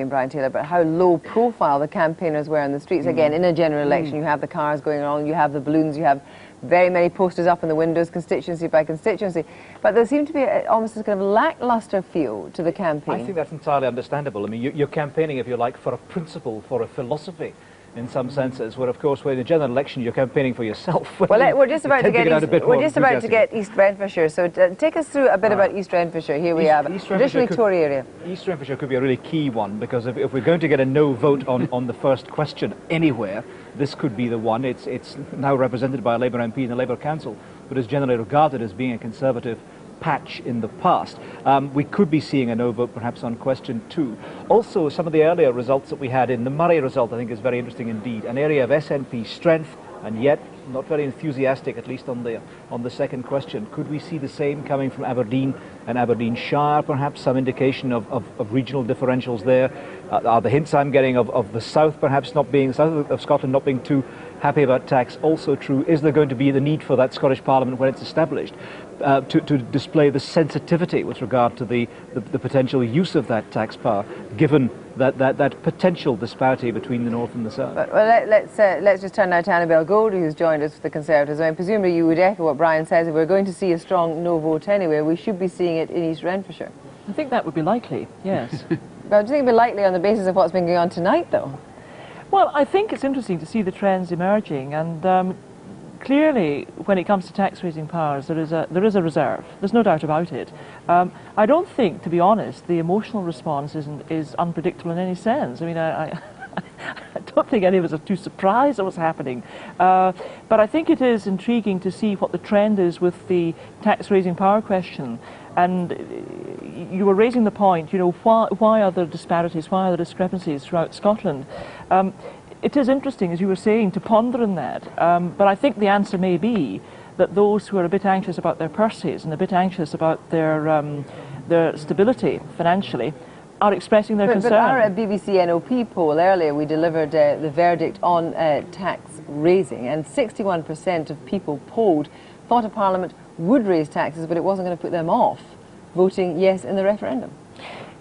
Brian Taylor, but how low profile the campaigners were in the streets. Again, in a general election, you have the cars going on, you have the balloons, you have very many posters up in the windows, constituency by constituency. But there seemed to be almost a kind of lacklustre feel to the campaign. I think that's entirely understandable. I mean, you're campaigning, if you like, for a principle, for a philosophy, in some senses, where of course, when in a general election, you're campaigning for yourself. Well, we're just about to get East Renfrewshire, so take us through a bit about East Renfrewshire. Here we have traditionally Tory area. East Renfrewshire could be a really key one, because if we're going to get a no vote on the first question anywhere, this could be the one. It's now represented by a Labour MP in the Labour Council, but is generally regarded as being a Conservative patch in the past. We could be seeing a no vote perhaps on question 2. Also, some of the earlier results that we had in the Murray result I think is very interesting indeed. An area of SNP strength, and yet not very enthusiastic, at least on the second question. Could we see the same coming from Aberdeen and Aberdeenshire, perhaps some indication of regional differentials there? Are the hints I'm getting of the south perhaps not being, south of Scotland not being too happy about tax also true? Is there going to be the need for that Scottish Parliament when it's established to display the sensitivity with regard to the potential use of that tax power, given that potential disparity between the north and the south? Well, let's just turn now to Annabel Goldie, who's joined us for the Conservatives. I mean, presumably you would echo what Brian says. If we're going to see a strong no vote anywhere, we should be seeing it in East Renfrewshire. I think that would be likely, yes. But do you think it would be likely on the basis of what's been going on tonight, though? Well, I think it's interesting to see the trends emerging, and clearly, when it comes to tax-raising powers, there is a reserve. There's no doubt about it. I don't think, to be honest, the emotional response is unpredictable in any sense. I mean, I don't think any of us are too surprised at what's happening. But I think it is intriguing to see what the trend is with the tax-raising power question. And you were raising the point, you know, why are there disparities, why are there discrepancies throughout Scotland? It is interesting, as you were saying, to ponder on that. But I think the answer may be that those who are a bit anxious about their purses and a bit anxious about their stability financially are expressing their concern. But our BBC NOP poll earlier, we delivered the verdict on tax raising, and 61% of people polled thought a Parliament would raise taxes, but it wasn't going to put them off voting yes in the referendum.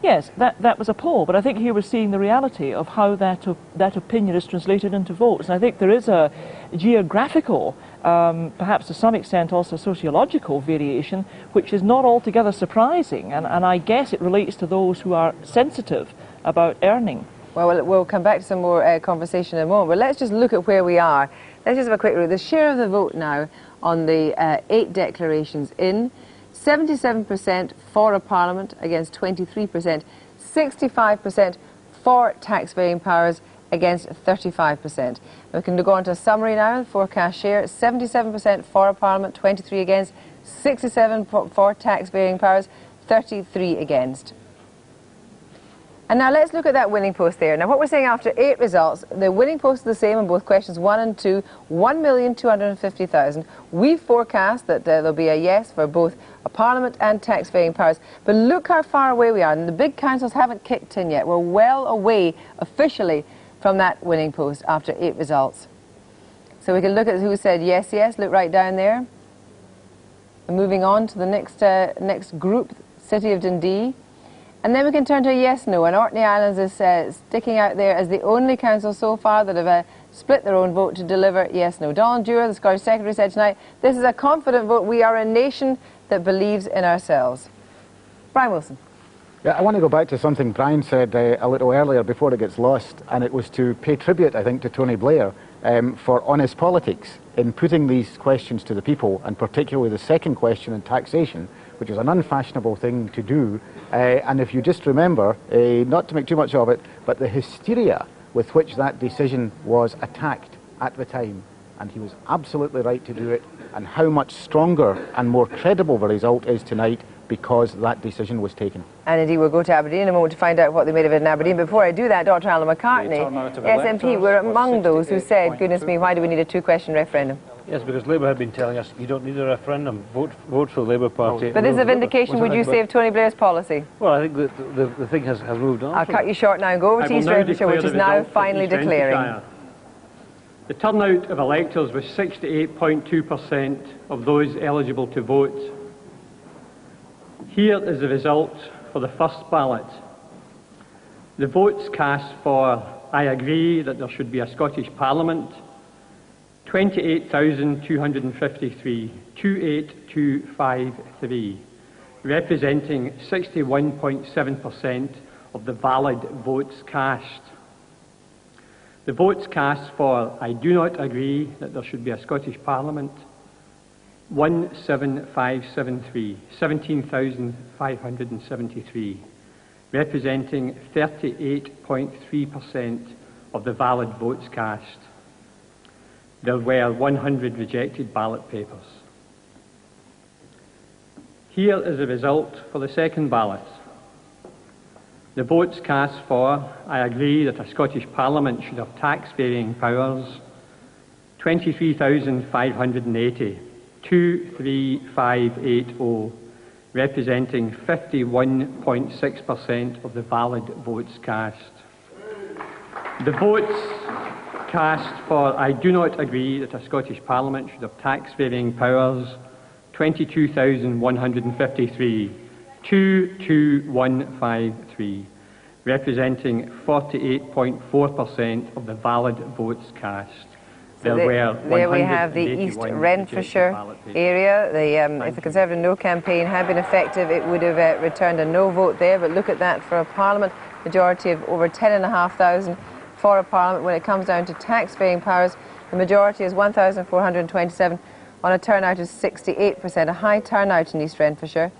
Yes, that was a poll, but I think here we're seeing the reality of how that opinion is translated into votes. And I think there is a geographical, perhaps to some extent also sociological variation, which is not altogether surprising. And I guess it relates to those who are sensitive about earning. Well, we'll come back to some more conversation in a moment, but let's just look at where we are. Let's just have a quick look. The share of the vote now on the 8 declarations in, 77% for a Parliament against 23%, 65% for tax-varying powers against 35%. We can go on to a summary now, forecast share, 77% for a Parliament, 23 against, 67 for tax-varying powers, 33 against. And now let's look at that winning post there. Now what we're saying after 8 results, the winning post is the same in both questions 1 and 2, 1,250,000. We forecast that there'll be a yes for both a Parliament and tax-varying powers. But look how far away we are, and the big councils haven't kicked in yet. We're well away officially from that winning post after 8 results. So we can look at who said yes, yes, look right down there. And moving on to the next group, City of Dundee. And then we can turn to a yes, no, and Orkney Islands is sticking out there as the only council so far that have split their own vote to deliver yes, no. Donald Dewar, the Scottish Secretary, said tonight, this is a confident vote. We are a nation that believes in ourselves. Brian Wilson. Yeah, I want to go back to something Brian said a little earlier before it gets lost, and it was to pay tribute, I think, to Tony Blair for honest politics in putting these questions to the people, and particularly the second question on taxation, which is an unfashionable thing to do. And if you just remember, not to make too much of it, but the hysteria with which that decision was attacked at the time, and he was absolutely right to do it, and how much stronger and more credible the result is tonight because that decision was taken. And indeed, we'll go to Aberdeen in a moment to find out what they made of it in Aberdeen. Before I do that, Dr. Alan McCartney, SNP, were among those who said, goodness me, why do we need a 2-question referendum? Yes, because Labour had been telling us you don't need a referendum, vote for the Labour Party. But is a vindication, would you say, of Tony Blair's policy? Well, I think the thing has moved on. I'll cut you short now and go over to East Renfrewshire, which is now finally declaring. The turnout of electors was 68.2% of those eligible to vote. Here is the result for the first ballot. The votes cast for I agree that there should be a Scottish Parliament, 28,253, 28253, representing 61.7% of the valid votes cast. The votes cast for I do not agree that there should be a Scottish Parliament, 17,573, 17,573, representing 38.3% of the valid votes cast. There were 100 rejected ballot papers. Here is the result for the second ballot. The votes cast for I agree that a Scottish Parliament should have tax-varying powers, 23,580, 23580, representing 51.6% of the valid votes cast. The votes cast for I do not agree that a Scottish Parliament should have tax-varying powers, 22,153, 22153, representing 48.4% of the valid votes cast. So there we have the East Renfrewshire area. If the Conservative No campaign had been effective, it would have returned a no vote there. But look at that for a Parliament, majority of over 10,500 for a Parliament. When it comes down to tax-varying powers, the majority is 1,427 on a turnout of 68%, a high turnout in East Renfrewshire.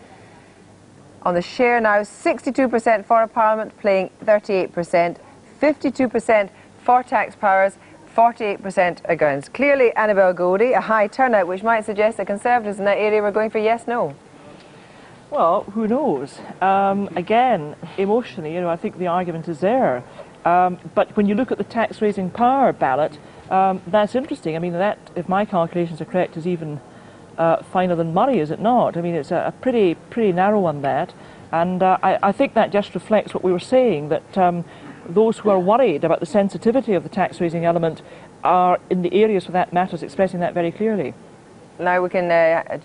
On the share now, 62% for a Parliament, playing 38%, 52% for tax powers, 48% against. Clearly, Annabel Goldie, a high turnout, which might suggest that Conservatives in that area were going for yes, no. Well, who knows? Again, emotionally, I think the argument is there. But when you look at the tax-raising power ballot, that's interesting. I mean, that, if my calculations are correct, is even finer than Murray, is it not? I mean, it's a pretty narrow one, that. And I think that just reflects what we were saying, that those who are worried about the sensitivity of the tax-raising element are, in the areas where that matters, expressing that very clearly. Now we can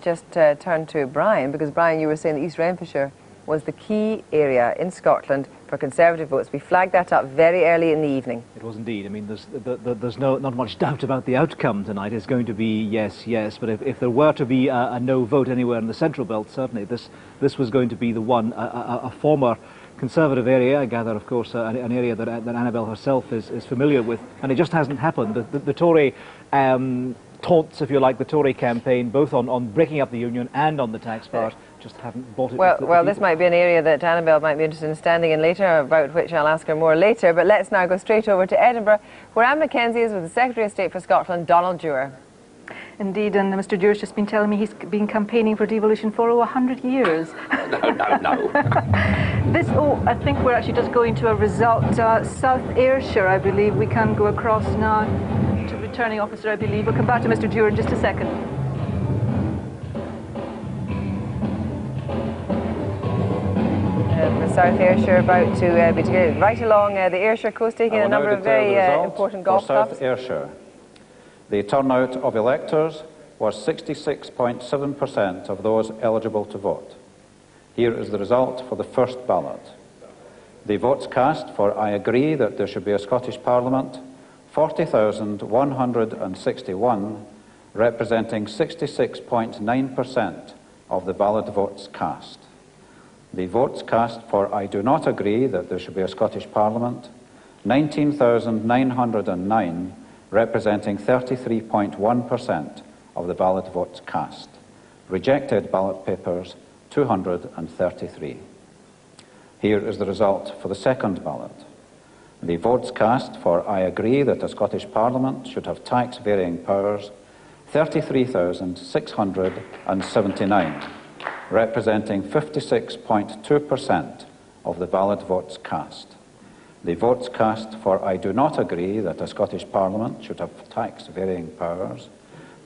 just turn to Brian, because Brian, you were saying that East Renfrewshire was the key area in Scotland for Conservative votes. We flagged that up very early in the evening. It was indeed. I mean, there's not much doubt about the outcome tonight. It's going to be yes, yes. But if there were to be a no vote anywhere in the Central Belt, certainly this was going to be the one. A former Conservative area, I gather, of course, an area that Annabel herself is familiar with, and it just hasn't happened. The Tory taunts, if you like, the Tory campaign, both on breaking up the union and on the tax part, just haven't bought it. Well, this might be an area that Annabel might be interested in standing in later, about which I'll ask her more later. But let's now go straight over to Edinburgh, where Anne Mackenzie is with the Secretary of State for Scotland, Donald Dewar. Indeed, and Mr. Dewar's just been telling me he's been campaigning for devolution for 100 years. No. I think we're actually just going to a result. South Ayrshire, I believe. We can go across now to returning officer, I believe. We'll come back to Mr. Dewar in just a second. South Ayrshire about to be together right along the Ayrshire coast, taking a number of very important golf clubs. South Ayrshire. The turnout of electors was 66.7% of those eligible to vote. Here is the result for the first ballot. The votes cast for I agree that there should be a Scottish Parliament, 40,161, representing 66.9% of the valid votes cast. The votes cast for I do not agree that there should be a Scottish Parliament, 19,909, representing 33.1% of the valid votes cast. Rejected ballot papers, 233. Here is the result for the second ballot. The votes cast for I agree that a Scottish Parliament should have tax-varying powers, 33,679, representing 56.2% of the valid votes cast. The votes cast for I do not agree that a Scottish Parliament should have tax-varying powers,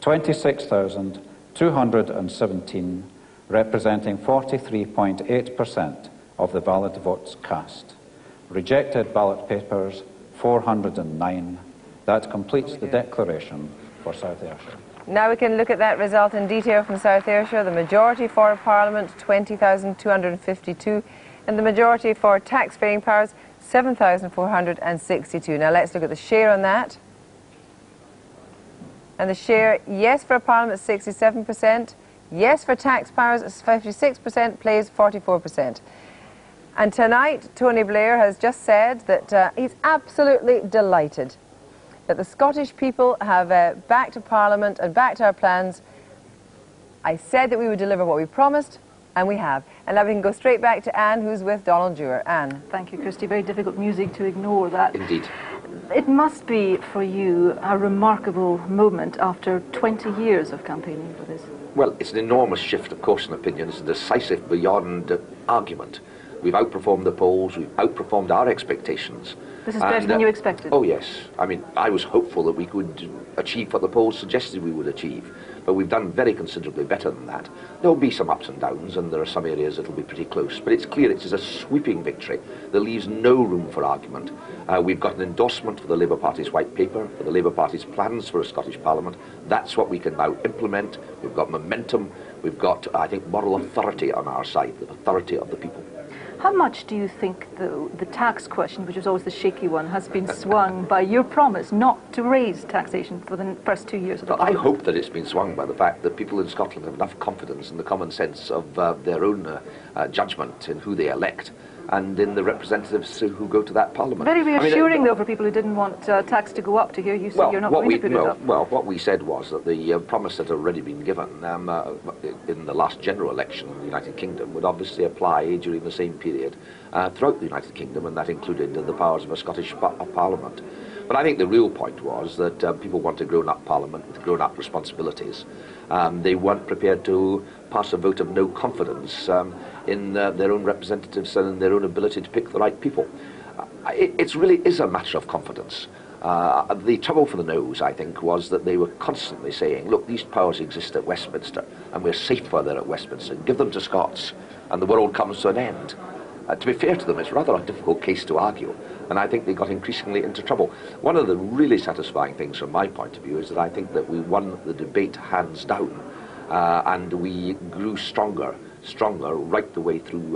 26,217, representing 43.8% of the valid votes cast. Rejected ballot papers, 409. That completes the declaration for South Ayrshire. Now we can look at that result in detail from South Ayrshire. The majority for a Parliament, 20,252, and the majority for tax-varying powers, 7,462. Now let's look at the share on that. And the share, yes for a Parliament, 67%. Yes for taxpayers, 56%. Plays, 44%. And tonight, Tony Blair has just said that he's absolutely delighted that the Scottish people have backed Parliament and backed our plans. I said that we would deliver what we promised, and we have. And now we can go straight back to Anne, who's with Donald Dewar. Anne. Thank you, Kirsty. Very difficult music to ignore that. Indeed. It must be, for you, a remarkable moment after 20 years of campaigning for this. Well, it's an enormous shift of course and opinion. It's decisive beyond argument. We've outperformed the polls, we've outperformed our expectations. This is better than you expected? Oh yes. I mean, I was hopeful that we could achieve what the polls suggested we would achieve, but we've done very considerably better than that. There'll be some ups and downs, and there are some areas that'll be pretty close, but it's clear it is a sweeping victory that leaves no room for argument. We've got an endorsement for the Labour Party's white paper, for the Labour Party's plans for a Scottish Parliament. That's what we can now implement. We've got momentum. We've got, I think, moral authority on our side, the authority of the people. How much do you think, though, the tax question, which is always the shaky one, has been swung by your promise not to raise taxation for the first 2 years of the Parliament? I hope that it's been swung by the fact that people in Scotland have enough confidence in the common sense of their own judgment in who they elect and in the representatives who go to that Parliament. Very reassuring, though, for people who didn't want tax to go up, to hear you say you're not going to put it up. Well, what we said was that the promise that had already been given in the last general election in the United Kingdom would obviously apply during the same period throughout the United Kingdom, and that included the powers of a Scottish Parliament. But I think the real point was that people want a grown-up Parliament with grown-up responsibilities. They weren't prepared to pass a vote of no confidence in their own representatives and in their own ability to pick the right people. It really is a matter of confidence. The trouble for the Noes, I think, was that they were constantly saying, look, these powers exist at Westminster, and we're safe while they're at Westminster. Give them to Scots, and the world comes to an end. To be fair to them, it's rather a difficult case to argue, and I think they got increasingly into trouble. One of the really satisfying things from my point of view is that I think that we won the debate hands down, and we grew stronger right the way through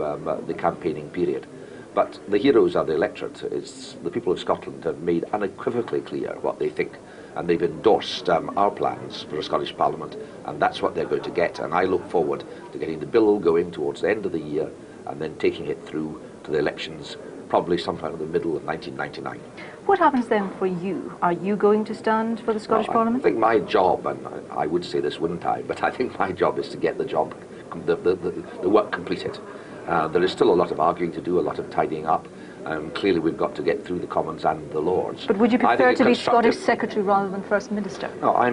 the campaigning period. But the heroes are the electorate. It's the people of Scotland have made unequivocally clear what they think, and they've endorsed our plans for a Scottish Parliament, and that's what they're going to get. And I look forward to getting the bill going towards the end of the year, and then taking it through to the elections, probably sometime in the middle of 1999. What happens then for you? Are you going to stand for the Scottish Parliament? I think my job, and I would say this, wouldn't I, but I think my job is to get the job, the work completed. There is still a lot of arguing to do, a lot of tidying up. Clearly we've got to get through the Commons and the Lords. But would you prefer to be Scottish Secretary rather than First Minister? No, I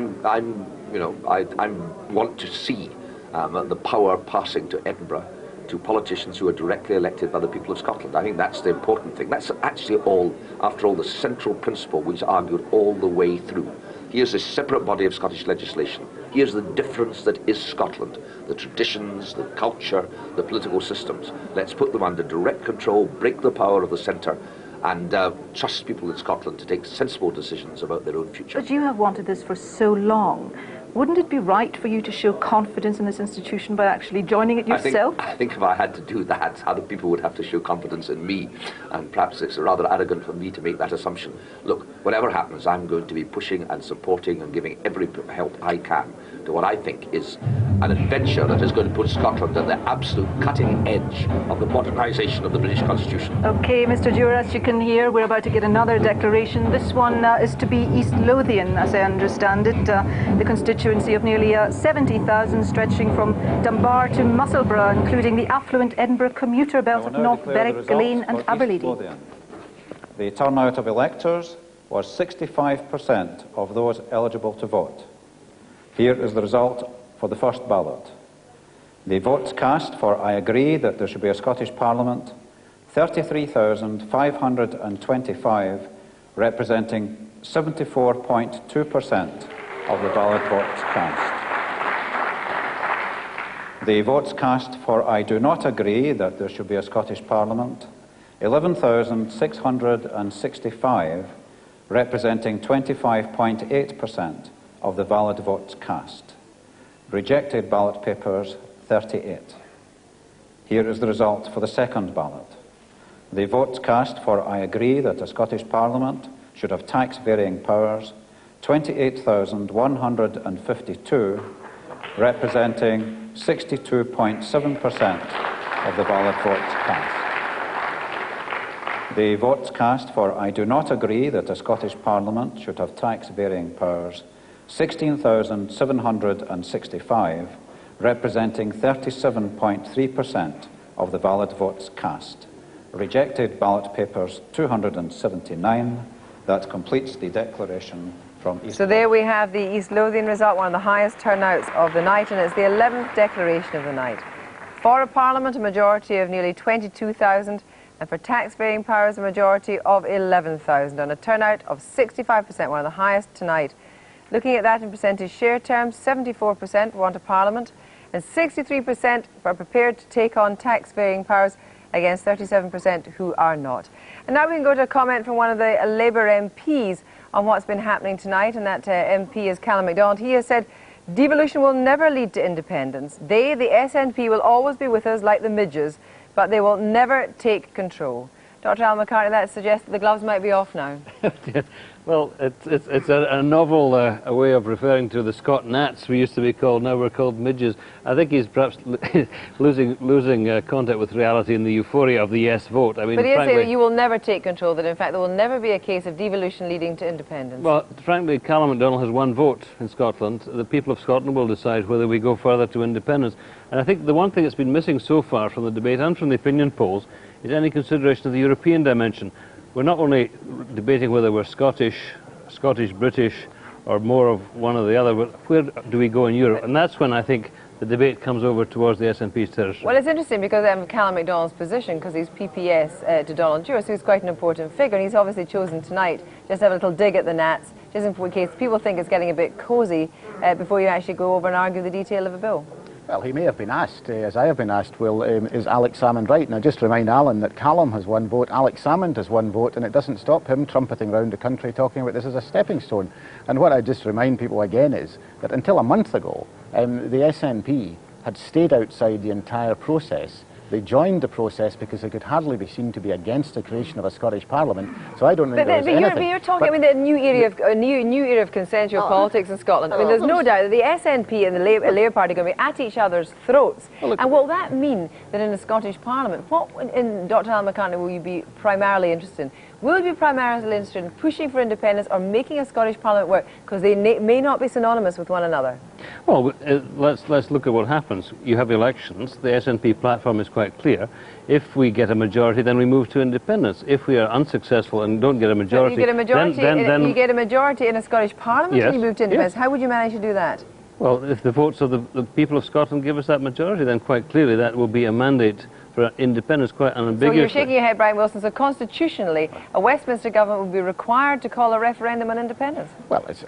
want to see the power passing to Edinburgh, to politicians who are directly elected by the people of Scotland. I think that's the important thing. That's actually after all, the central principle which is argued all the way through. Here's a separate body of Scottish legislation. Here's the difference that is Scotland. The traditions, the culture, the political systems. Let's put them under direct control, break the power of the centre, and trust people in Scotland to take sensible decisions about their own future. But you have wanted this for so long. Wouldn't it be right for you to show confidence in this institution by actually joining it yourself? I think if I had to do that, other people would have to show confidence in me, and perhaps it's rather arrogant for me to make that assumption. Look, whatever happens, I'm going to be pushing and supporting and giving every help I can to what I think is an adventure that is going to put Scotland at the absolute cutting edge of the modernisation of the British Constitution. OK, Mr. Dewar, as you can hear, we're about to get another declaration. This one is to be East Lothian, as I understand it, the constituency of nearly 70,000, stretching from Dunbar to Musselburgh, including the affluent Edinburgh commuter belt of North Berwick, Gillane and Aberdeen. The turnout of electors was 65% of those eligible to vote. Here is the result for the first ballot. The votes cast for I agree that there should be a Scottish Parliament, 33,525, representing 74.2% of the ballot votes cast. The votes cast for I do not agree that there should be a Scottish Parliament, 11,665, representing 25.8% of the valid votes cast. Rejected ballot papers, 38. Here is the result for the second ballot. The votes cast for I agree that a Scottish Parliament should have tax-varying powers, 28,152, representing 62.7% of the ballot votes cast. The votes cast for I do not agree that a Scottish Parliament should have tax-varying powers, 16,765, representing 37.3% of the ballot votes cast. Rejected ballot papers 279. That completes the declaration from East So there we have the East Lothian result, one of the highest turnouts of the night, and it's the 11th declaration of the night. For a Parliament, a majority of nearly 22,000, and for tax-varying powers, a majority of 11,000, and a turnout of 65%, one of the highest tonight. Looking at that in percentage share terms, 74% want a Parliament, and 63% are prepared to take on tax-varying powers, against 37% who are not. And now we can go to a comment from one of the Labour MPs on what's been happening tonight, and that MP is Callum MacDonald. He has said, devolution will never lead to independence. They, the SNP, will always be with us like the midges, but they will never take control. Dr. Alan McCartney, that suggests that the gloves might be off now. Well, it's a novel way of referring to the Scot Nats we used to be called. Now we're called midges. I think he's perhaps losing contact with reality in the euphoria of the yes vote. I mean, but he is frankly, saying you will never take control, that in fact there will never be a case of devolution leading to independence. Well, frankly, Callum MacDonald has one vote in Scotland. The people of Scotland will decide whether we go further to independence. And I think the one thing that's been missing so far from the debate and from the opinion polls is any consideration of the European dimension. We're not only debating whether we're Scottish, British, or more of one or the other, but where do we go in Europe? And that's when I think the debate comes over towards the SNP's territory. Well, it's interesting because Callum MacDonald's position, because he's PPS to Donald Dewar, so he's quite an important figure, and he's obviously chosen tonight just to have a little dig at the Nats, just in case people think it's getting a bit cosy before you actually go over and argue the detail of a bill. Well, he may have been asked, as I have been asked, is Alex Salmond right? Now, just remind Alan that Callum has one vote, Alex Salmond has one vote, and it doesn't stop him trumpeting around the country talking about this as a stepping stone. And what I just remind people again is that until a month ago, the SNP had stayed outside the entire process. They joined the process because they could hardly be seen to be against the creation of a Scottish Parliament. So I don't think there was anything. But you're talking, I mean, the new era of consensual politics in Scotland. I mean, there's no doubt that the SNP and the Labour Party are going to be at each other's throats. Well, and will that mean that in a Scottish Parliament, what, in Dr. Alan McCartney, will you be primarily interested in? Will you be primarily interested in pushing for independence or making a Scottish Parliament work? Because they may not be synonymous with one another. Well, let's look at what happens. You have elections. The SNP platform is quite clear. If we get a majority, then we move to independence. If we are unsuccessful and don't get a majority, you get a majority, then you get a majority in a Scottish Parliament, yes, and you move to independence. yes. How would you manage to do that? Well, if the votes of the people of Scotland give us that majority, then quite clearly that will be a mandate for independence, quite unambiguously. So you're shaking your head, Brian Wilson. So constitutionally, a Westminster government would be required to call a referendum on independence. Well, it's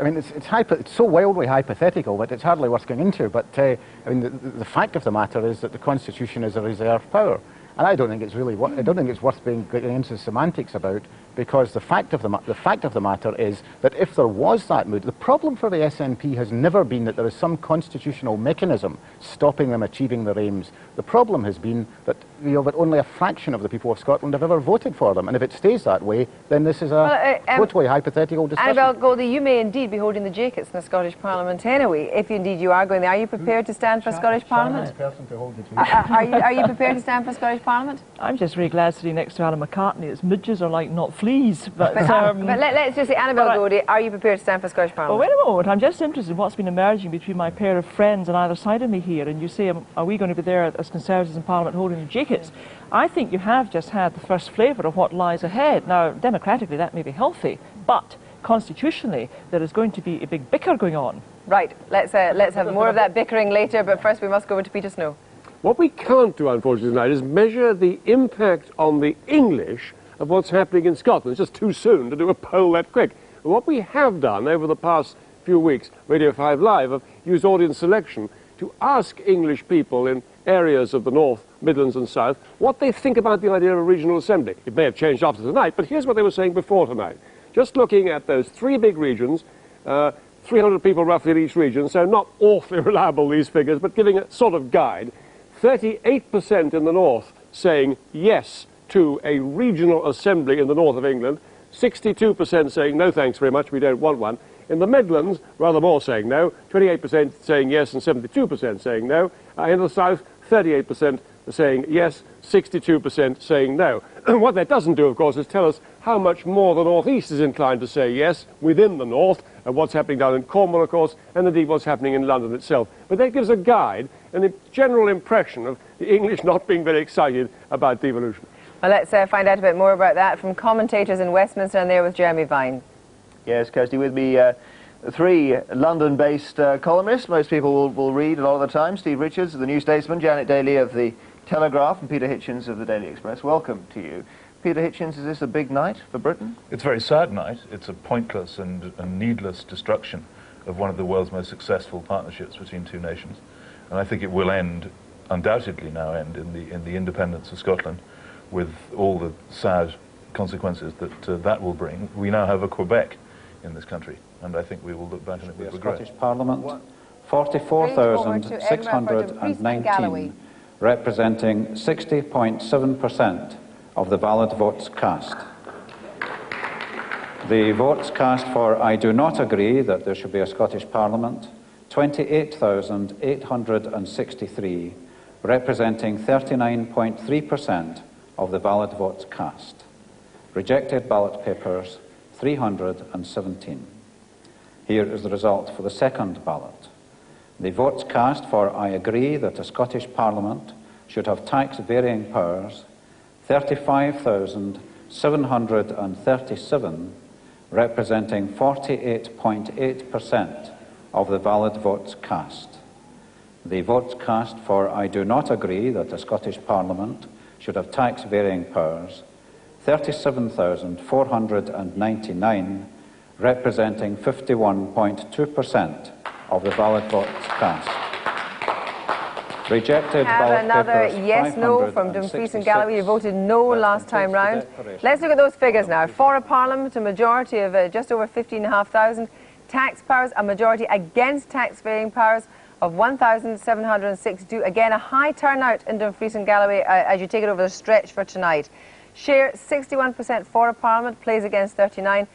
so wildly hypothetical that it's hardly worth going into. But I mean, the fact of the matter is that the Constitution is a reserve power, and I don't think it's worth getting into the semantics about. Because the fact of the matter is that if there was that mood, the problem for the SNP has never been that there is some constitutional mechanism stopping them achieving their aims. The problem has been that that only a fraction of the people of Scotland have ever voted for them, and if it stays that way, then this is a totally hypothetical discussion. Annabel Goldie, you may indeed be holding the jackets in the Scottish Parliament anyway. If indeed you are going there, are you prepared to stand for Scottish Parliament? Are you prepared to stand for Scottish Parliament? I'm just really glad sitting next to Alan McCartney. Its midges are like not fleas, but let's just say, Annabel Goldie, are you prepared to stand for Scottish Parliament? Well, wait a moment. I'm just interested in what's been emerging between my pair of friends on either side of me here. And you say, are we going to be there as Conservatives in Parliament holding the jackets? I think you have just had the first flavour of what lies ahead. Now, democratically, that may be healthy, but constitutionally, there is going to be a big bicker going on. Right. Let's have more of that bickering later, but first we must go over to Peter Snow. What we can't do, unfortunately, tonight is measure the impact on the English of what's happening in Scotland. It's just too soon to do a poll that quick. But what we have done over the past few weeks, Radio 5 Live, have used audience selection to ask English people in areas of the North, Midlands and South what they think about the idea of a regional assembly. It may have changed after tonight, but here's what they were saying before tonight. Just looking at those three big regions, 300 people roughly in each region, so not awfully reliable, these figures, but giving a sort of guide. 38% in the North saying yes to a regional assembly in the north of England, 62% saying no thanks very much, we don't want one. In the Midlands, rather more saying no, 28% saying yes and 72% saying no. In the south, 38% saying yes, 62% saying no. What that doesn't do, of course, is tell us how much more the North East is inclined to say yes within the North, and what's happening down in Cornwall, of course, and indeed what's happening in London itself. But that gives a guide and a general impression of the English not being very excited about devolution. Well, let's find out a bit more about that from commentators in Westminster, and there with Jeremy Vine. Yes, Kirsty, with me, three London-based columnists most people will read a lot of the time. Steve Richards of the New Statesman, Janet Daly of the Telegraph, and Peter Hitchens of the Daily Express. Welcome to you. Peter Hitchens, is this a big night for Britain? It's a very sad night. It's a pointless and needless destruction of one of the world's most successful partnerships between two nations. And I think it will end, undoubtedly now end, in the independence of Scotland, with all the sad consequences that that will bring. We now have a Quebec in this country, and I think we will look back on it with regret. Scottish Parliament, 44,619, representing 60.7% of the valid votes cast. The votes cast for I do not agree that there should be a Scottish Parliament, 28,863, representing 39.3% of the valid votes cast. Rejected ballot papers, 317. Here is the result for the second ballot. The votes cast for I agree that a Scottish Parliament should have tax-varying powers, 35,737, representing 48.8% of the valid votes cast. The votes cast for I do not agree that a Scottish Parliament should have tax-varying powers, 37,499, representing 51.2% of the valid votes cast. Rejected ballot another papers, yes-no from Dumfries and Galloway. You voted no last time round. Let's look at those figures now. For a Parliament, a majority of just over 15,500. Tax powers, a majority against tax-varying powers of 1,762. Again, a high turnout in Dumfries and Galloway as you take it over the stretch for tonight. Share 61% for a Parliament, plays against 39.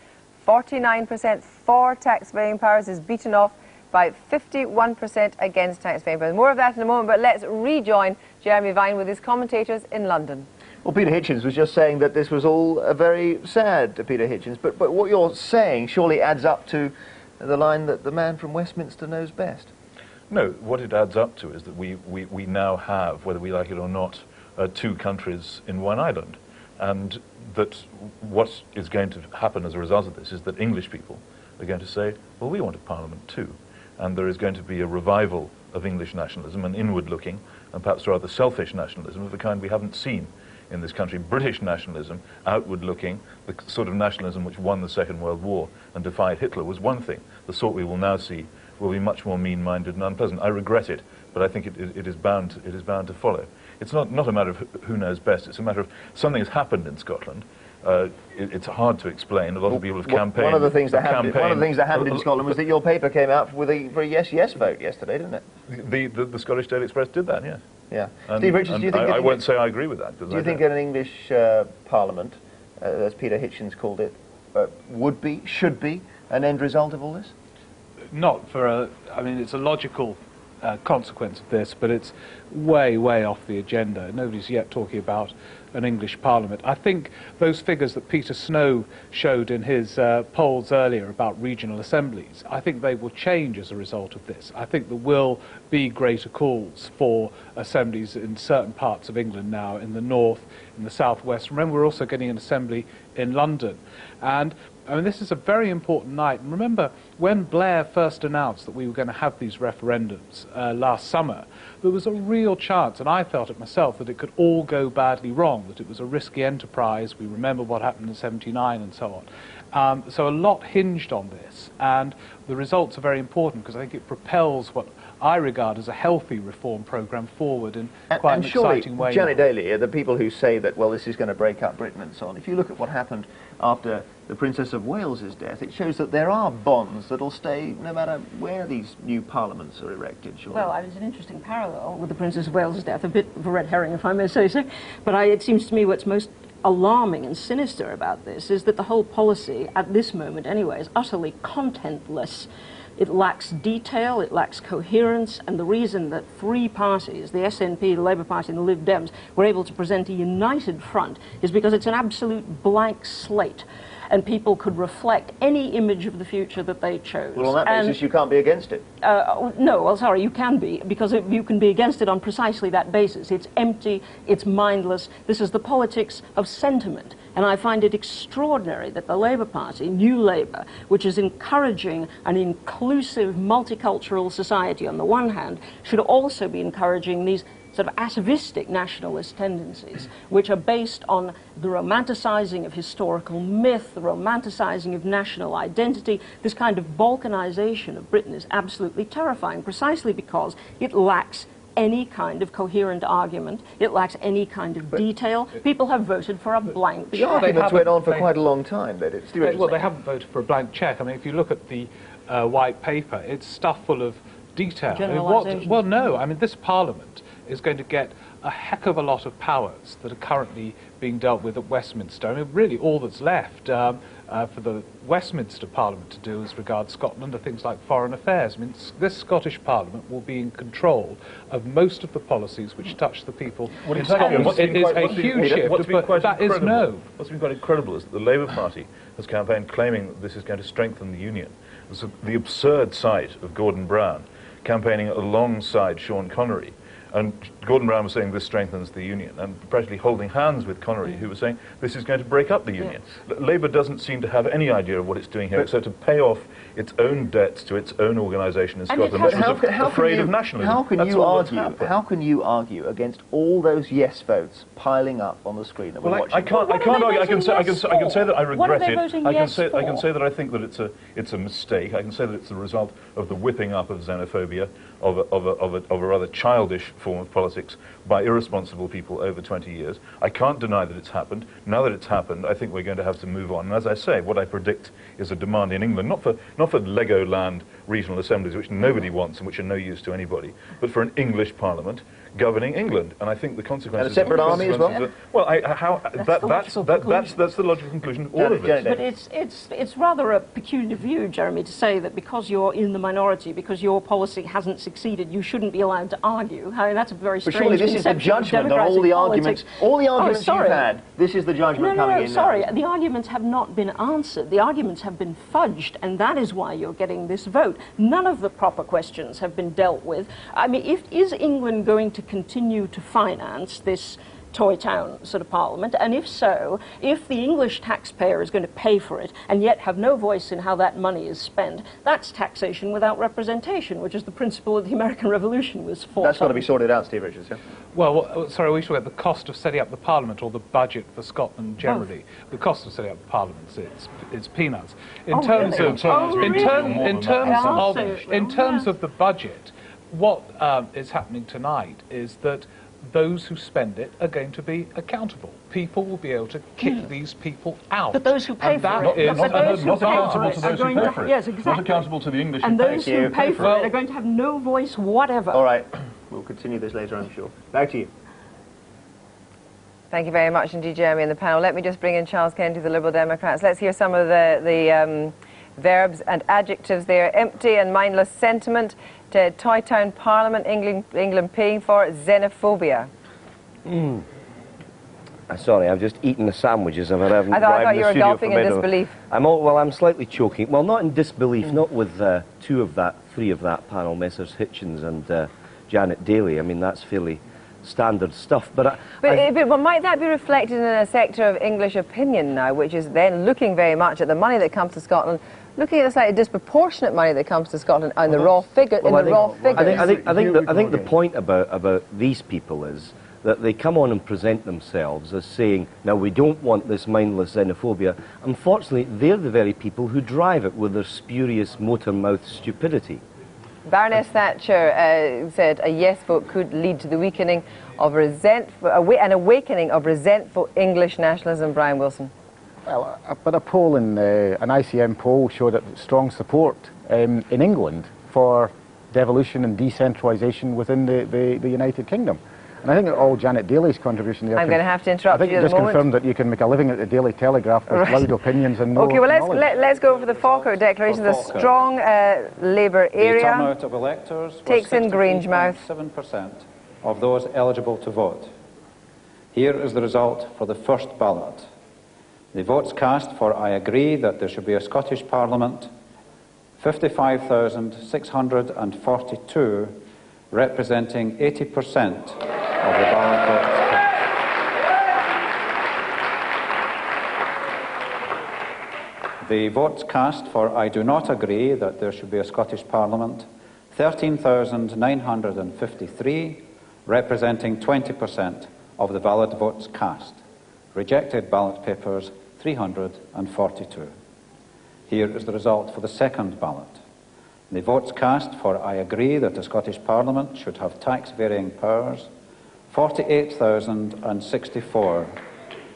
49% for tax-varying powers is beaten off by 51% against tax-varying powers. More of that in a moment, but let's rejoin Jeremy Vine with his commentators in London. Well, Peter Hitchens was just saying that this was all very sad, Peter Hitchens, but what you're saying surely adds up to the line that the man from Westminster knows best. No, what it adds up to is that we now have, whether we like it or not, two countries in one island. And that what is going to happen as a result of this is that English people are going to say, well, we want a parliament too. And there is going to be a revival of English nationalism, an inward-looking and perhaps rather selfish nationalism of the kind we haven't seen in this country. British nationalism, outward-looking, the sort of nationalism which won the Second World War and defied Hitler was one thing. The sort we will now see will be much more mean-minded and unpleasant. I regret it, but I think it is bound to follow. It's not a matter of who knows best. It's a matter of something has happened in Scotland. It's hard to explain. A lot of people have campaigned. One of the things that happened in Scotland was that your paper came out with a very yes vote yesterday, didn't it? The Scottish Daily Express did that, yes. Yeah. And, Steve Richards, do you think... I won't say I agree with that. Do you think an English Parliament, as Peter Hitchens called it, should be, an end result of all this? Not for I mean, it's a logical consequence of this, but it's way, way off the agenda. Nobody's yet talking about an English Parliament. I think those figures that Peter Snow showed in his polls earlier about regional assemblies, I think they will change as a result of this. I think there will be greater calls for assemblies in certain parts of England now, in the north, in the southwest. Remember, we're also getting an assembly in London. And I mean, this is a very important night. And remember, when Blair first announced that we were going to have these referendums last summer, there was a real chance, and I felt it myself, that it could all go badly wrong, that it was a risky enterprise. We remember what happened in '79 and so on. So a lot hinged on this, and the results are very important because I think it propels what I regard as a healthy reform programme forward in quite an exciting way. Janet Daly, the people who say that, well, this is going to break up Britain and so on, if you look at what happened after the Princess of Wales's death, it shows that there are bonds that will stay no matter where these new parliaments are erected, surely. Well, it's an interesting parallel with the Princess of Wales's death, a bit of a red herring, if I may say so, but it seems to me what's most alarming and sinister about this is that the whole policy, at this moment anyway, is utterly contentless. It lacks detail, it lacks coherence, and the reason that three parties, the SNP, the Labour Party and the Lib Dems, were able to present a united front is because it's an absolute blank slate, and people could reflect any image of the future that they chose. Well, on that basis, you can't be against it. No, well, sorry, you can be, because you can be against it on precisely that basis. It's empty, it's mindless. This is the politics of sentiment. And I find it extraordinary that the Labour Party, New Labour, which is encouraging an inclusive, multicultural society on the one hand, should also be encouraging these sort of atavistic nationalist tendencies, which are based on the romanticising of historical myth, the romanticising of national identity. This kind of balkanisation of Britain is absolutely terrifying, precisely because it lacks any kind of coherent argument, it lacks any kind of detail. People have voted for a blank cheque. The arguments went on for quite a long time. Well, they haven't voted for a blank cheque. I mean, if you look at the white paper, it's stuffed full of detail. Well, no, I mean, this Parliament is going to get a heck of a lot of powers that are currently being dealt with at Westminster. I mean, really all that's left for the Westminster Parliament to do as regards Scotland are things like foreign affairs. I mean, this Scottish Parliament will be in control of most of the policies which touch the people in Scotland. It is a huge shift, but that is no. What's been quite incredible is that the Labour Party has campaigned claiming that this is going to strengthen the Union. So the absurd sight of Gordon Brown campaigning alongside Sean Connery. And Gordon Brown was saying this strengthens the Union, and practically holding hands with Connery, who was saying this is going to break up the Union. Yes. Labour doesn't seem to have any idea of what it's doing here, except to pay off its own debts to its own organisation in Scotland. Afraid of nationalism. How can you argue against all those yes votes piling up on the screen that we're watching? I can't argue. I can say that I regret it. I can say that I think that it's a mistake. I can say that it's the result of the whipping up of xenophobia, of a rather childish form of politics by irresponsible people over 20 years. I can't deny that it's happened. Now that it's happened, I think we're going to have to move on. And as I say, what I predict is a demand in England, not for Legoland regional assemblies, which nobody wants and which are no use to anybody, but for an English Parliament governing England. And I think the consequences... And a separate army as well? Well, that's the logical conclusion of all of this. But it's rather a peculiar view, Jeremy, to say that because you're in the minority, because your policy hasn't succeeded, you shouldn't be allowed to argue. I mean, that's a very strange conception. Surely this is the judgment on all the arguments. All the arguments you've had, this is the judgment coming in now. Sorry, the arguments have not been answered. The arguments have been fudged, and that is why you're getting this vote. None of the proper questions have been dealt with. I mean, is England going to continue to finance this toy town sort of parliament, and if so, if the English taxpayer is going to pay for it and yet have no voice in how that money is spent, that's taxation without representation, which is the principle of the American Revolution was fought. That's got to be sorted out, Steve Richards, yeah? Well, sorry, we should get the cost of setting up the Parliament or the budget for Scotland generally. The cost of setting up the Parliament, it's peanuts. In terms of the budget, what is happening tonight is that those who spend it are going to be accountable. People will be able to kick these people out. But those who pay for it, not accountable to those who pay for it. Yes, exactly. Not accountable to the English and who those who pay for it are going to have no voice whatever. All right, we'll continue this later, I'm sure. Back to you. Thank you very much indeed, Jeremy, and the panel. Let me just bring in Charles Kennedy, the Liberal Democrats. Let's hear some of the verbs and adjectives there. Empty and mindless sentiment. Toy Town Parliament, England paying for it, xenophobia. Sorry, I'm just eating the sandwiches. I thought you were gulping in disbelief. I'm slightly choking. Well, not in disbelief, not with three of that panel, Messrs Hitchens and Janet Daly. I mean, that's fairly standard stuff. But might that be reflected in a sector of English opinion now, which is then looking very much at the money that comes to Scotland, looking at the slightly disproportionate money that comes to Scotland and the raw figures. I think the point about these people is that they come on and present themselves as saying, now we don't want this mindless xenophobia. Unfortunately, they're the very people who drive it with their spurious motor mouth stupidity. Baroness Thatcher said a yes vote could lead to the weakening of an awakening of resentful English nationalism. Brian Wilson. Well, but a poll an ICM poll showed that strong support in England for devolution and decentralisation within the United Kingdom. And I think that all Janet Daly's contribution there... I'm going to have to interrupt you at the moment. I think it just confirmed that you can make a living at the Daily Telegraph with loud opinions and no OK, well, let's go for the Falkirk Declaration. The strong Labour area the turnout of electors takes in Grangemouth. 7% of those eligible to vote. Here is the result for the first ballot. The votes cast for I agree that there should be a Scottish Parliament, 55,642, representing 80% of the ballot votes cast. The votes cast for I do not agree that there should be a Scottish Parliament, 13,953, representing 20% of the valid votes cast. Rejected ballot papers, 342. Here is the result for the second ballot. The votes cast for I agree that the Scottish Parliament should have tax-varying powers, 48,064,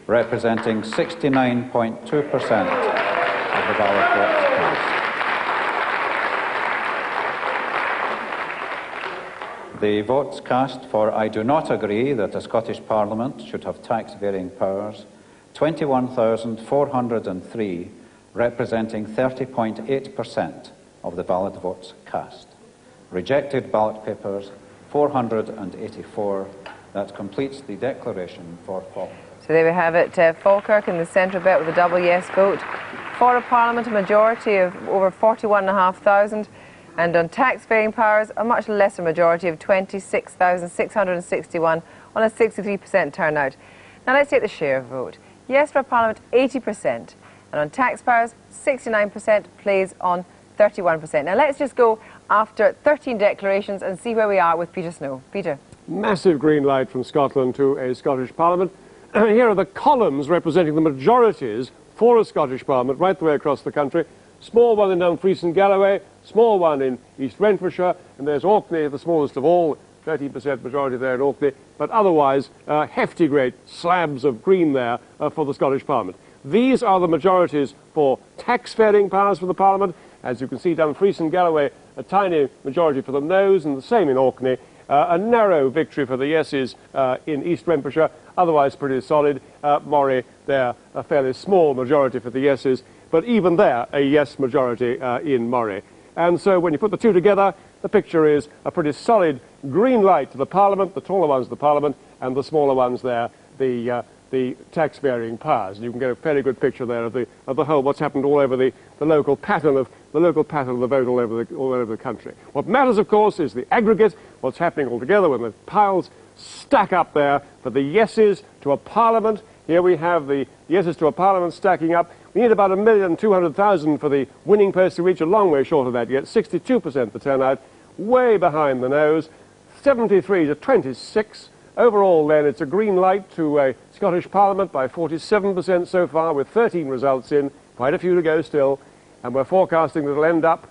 representing 69.2% of the ballot votes cast. The votes cast for I do not agree that the Scottish Parliament should have tax-varying powers, 21,403, representing 30.8% of the valid votes cast. Rejected ballot papers, 484. That completes the declaration for Falkirk. So there we have it, Falkirk in the central belt with a double yes vote. For a Parliament, a majority of over 41,500. And on tax-varying powers, a much lesser majority of 26,661 on a 63% turnout. Now let's take the share vote. Yes for a Parliament, 80%. And on tax powers, 69% plays on 31%. Now let's just go after 13 declarations and see where we are with Peter Snow. Peter. Massive green light from Scotland to a Scottish Parliament. Here are the columns representing the majorities for a Scottish Parliament right the way across the country. Small one in Dumfries and Galloway, small one in East Renfrewshire, and there's Orkney, the smallest of all, 13% majority there in Orkney, but otherwise hefty great slabs of green there for the Scottish Parliament. These are the majorities for tax-varying powers for the Parliament. As you can see, Dumfries and Galloway, a tiny majority for the noes, and the same in Orkney. A narrow victory for the yeses in East Renfrewshire, otherwise pretty solid. Moray there, a fairly small majority for the yeses, but even there, a yes majority in Moray. And so when you put the two together, the picture is a pretty solid green light to the Parliament, the taller ones the Parliament, and the smaller ones there, the tax-varying powers. You can get a fairly good picture there of the whole, what's happened all over the local pattern of the vote all over the country. What matters, of course, is the aggregate, what's happening altogether when the piles stack up there for the yeses to a Parliament. Here we have the yeses to a Parliament stacking up. We need about 1,200,000 for the winning post to reach, a long way short of that yet. 62% the turnout, way behind the nose. 73 to 26. Overall, then, it's a green light to a Scottish Parliament by 47% so far, with 13 results in, quite a few to go still, and we're forecasting that it'll end up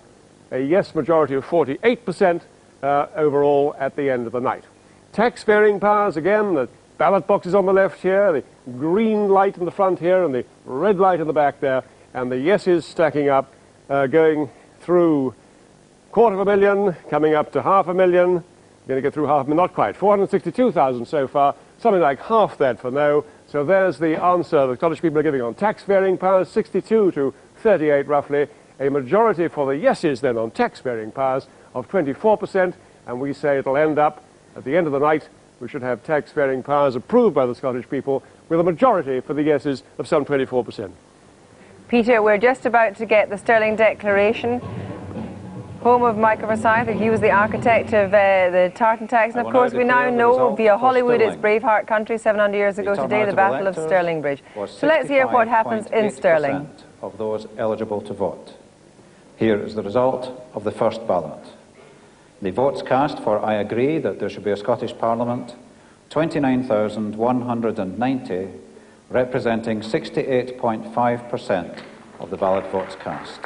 a yes majority of 48% overall at the end of the night. Tax-varying powers, again, the ballot boxes on the left here, the green light in the front here, and the red light in the back there, and the yeses stacking up, going through 250,000, coming up to 500,000. Going to get through 500,000, not quite, 462,000 so far, something like half that for no. So there's the answer the Scottish people are giving on tax-varying powers, 62 to 38 roughly. A majority for the yeses then on tax-varying powers of 24%, and we say it'll end up, at the end of the night, we should have tax-varying powers approved by the Scottish people with a majority for the yeses of some 24%. Peter, we're just about to get the Stirling Declaration, home of Michael Forsyth. He was the architect of the tartan tax, and of course we now know via Hollywood it's Braveheart country 700 years ago today, the Battle of Stirling Bridge. So let's hear what happens in Stirling. Of those eligible to vote. Here is the result of the first ballot. The votes cast for I agree that there should be a Scottish Parliament, 29,190, representing 68.5% of the valid votes cast.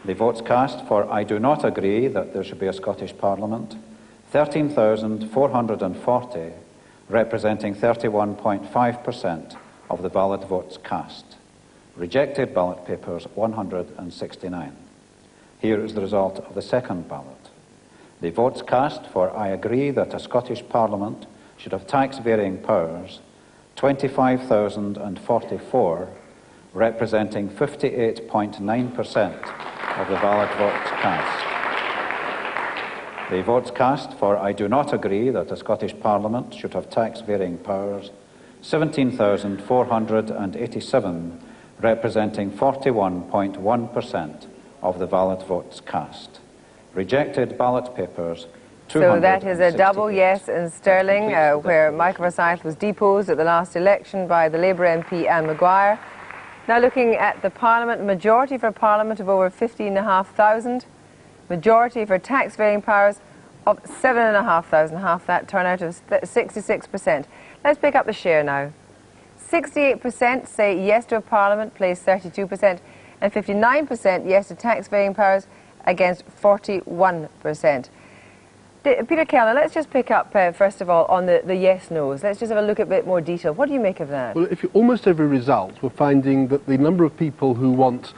The votes cast for I do not agree that there should be a Scottish Parliament, 13,440, representing 31.5% of the valid votes cast. Rejected ballot papers, 169. Here is the result of the second ballot. The votes cast for I agree that a Scottish Parliament should have tax-varying powers, 25,044, representing 58.9% of the valid votes cast. The votes cast for I do not agree that a Scottish Parliament should have tax-varying powers, 17,487, representing 41.1% of the valid votes cast. Rejected ballot papers, 268. So that is a double yes in Stirling, where Michael Forsyth was deposed at the last election by the Labour MP Anne Maguire. Now looking at the Parliament, majority for Parliament of over 15,500, majority for tax-varying powers of 7,500, half that, turnout of 66%. Let's pick up the share now. 68% say yes to a Parliament, plays 32%, and 59% yes to tax-varying powers against 41%. Peter Keller, let's just pick up, first of all, on the yes-nos. Let's just have a look at a bit more detail. What do you make of that? Well, almost every result, we're finding that the number of people who want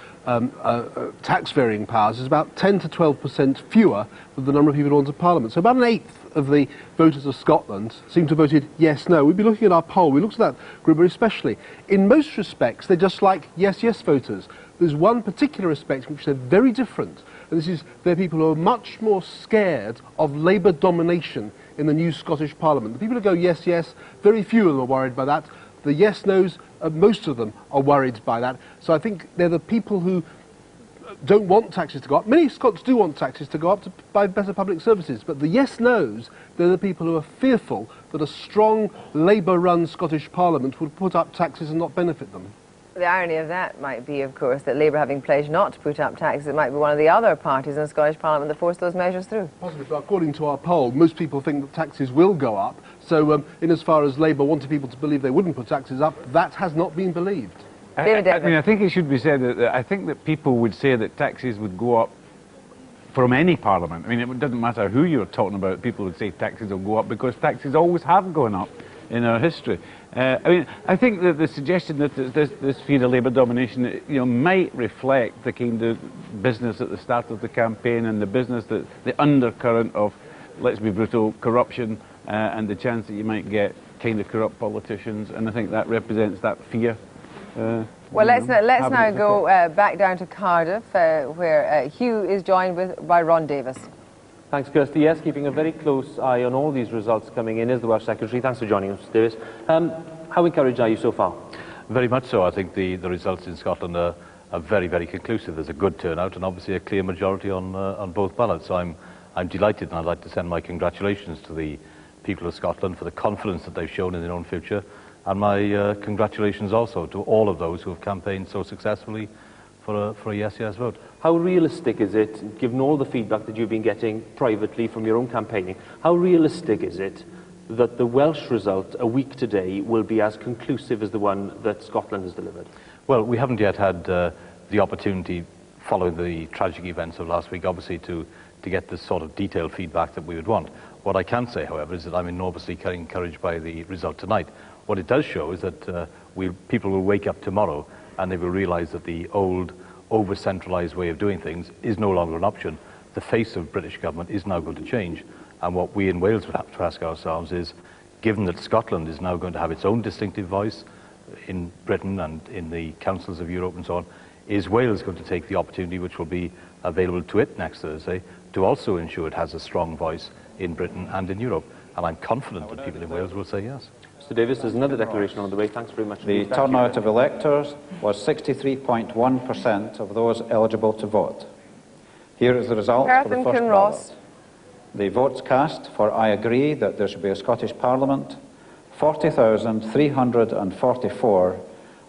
tax-varying powers is about 10 to 12% fewer than the number of people who want a parliament. So about an eighth of the voters of Scotland seem to have voted yes-no. We'd be looking at our poll. We looked at that group especially. In most respects, they're just like yes-yes voters. There's one particular respect in which they're very different. And this is, they're people who are much more scared of Labour domination in the new Scottish Parliament. The people who go yes, yes, very few of them are worried by that. The yes-nos, most of them are worried by that. So I think they're the people who don't want taxes to go up. Many Scots do want taxes to go up to buy better public services. But the yes-nos, they're the people who are fearful that a strong Labour-run Scottish Parliament would put up taxes and not benefit them. The irony of that might be, of course, that Labour having pledged not to put up taxes, it might be one of the other parties in the Scottish Parliament that forced those measures through. Possibly, but according to our poll, most people think that taxes will go up. So in as far as Labour wanted people to believe they wouldn't put taxes up, that has not been believed. I mean, I think it should be said that I think that people would say that taxes would go up from any parliament. I mean, it doesn't matter who you're talking about, people would say taxes will go up because taxes always have gone up in our history. I mean, I think that the suggestion that this fear of Labour domination, might reflect the kind of business at the start of the campaign and the business that the undercurrent of, let's be brutal, corruption and the chance that you might get kind of corrupt politicians, and I think that represents that fear. Well, let's now go back down to Cardiff, where Hugh is joined by Ron Davis. Thanks, Kirsty. Yes, keeping a very close eye on all these results coming in is the Welsh Secretary. Thanks for joining us, Davis. How encouraged are you so far? Very much so. I think the results in Scotland are very, very conclusive. There's a good turnout and obviously a clear majority on both ballots. So I'm delighted, and I'd like to send my congratulations to the people of Scotland for the confidence that they've shown in their own future, and my congratulations also to all of those who have campaigned so successfully for a yes-yes vote. How realistic is it, given all the feedback that you've been getting privately from your own campaigning, how realistic is it that the Welsh result a week today will be as conclusive as the one that Scotland has delivered? Well, we haven't yet had the opportunity, following the tragic events of last week, obviously, to get the sort of detailed feedback that we would want. What I can say, however, is that I'm enormously encouraged by the result tonight. What it does show is that people will wake up tomorrow and they will realise that the old, over-centralised way of doing things is no longer an option. The face of British government is now going to change. And what we in Wales would have to ask ourselves is, given that Scotland is now going to have its own distinctive voice in Britain and in the councils of Europe and so on, is Wales going to take the opportunity which will be available to it next Thursday to also ensure it has a strong voice in Britain and in Europe? And I'm confident that people in Wales will say yes. Mr Davis, there's another declaration on the way. Thanks very much. The turnout of electors was 63.1% of those eligible to vote. Here is the result for the first ballot. The votes cast for I agree that there should be a Scottish Parliament, 40,344,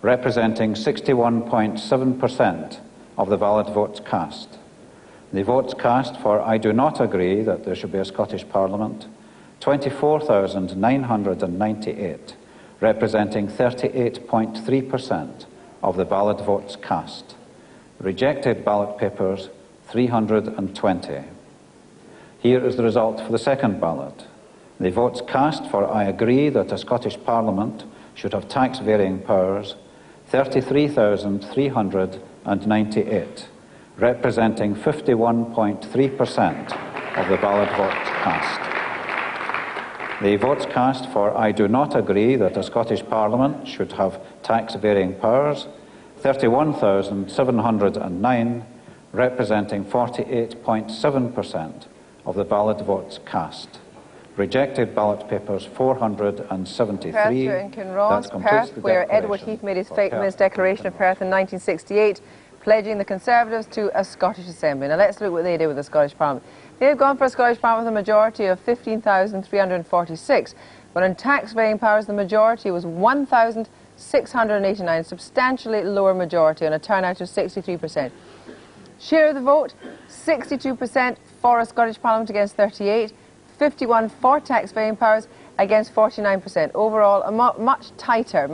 representing 61.7% of the valid votes cast. The votes cast for I do not agree that there should be a Scottish Parliament, 24,998, representing 38.3% of the valid votes cast. Rejected ballot papers, 320. Here is the result for the second ballot. The votes cast for I agree that a Scottish Parliament should have tax-varying powers, 33,398, representing 51.3% of the ballot votes cast. The votes cast for I do not agree that a Scottish Parliament should have tax-varying powers, 31,709, representing 48.7% of the ballot votes cast. Rejected ballot papers 473. Perth and Kinross, Perth, where Edward Heath made his famous declaration of Perth in 1968, pledging the Conservatives to a Scottish Assembly. Now let's look what they did with the Scottish Parliament. They've gone for a Scottish Parliament with a majority of 15,346, but on tax-varying powers the majority was 1,689, substantially lower majority on a turnout of 63%. Share of the vote, 62% for a Scottish Parliament against 38%, 51% for tax-varying powers against 49%. Overall, much tighter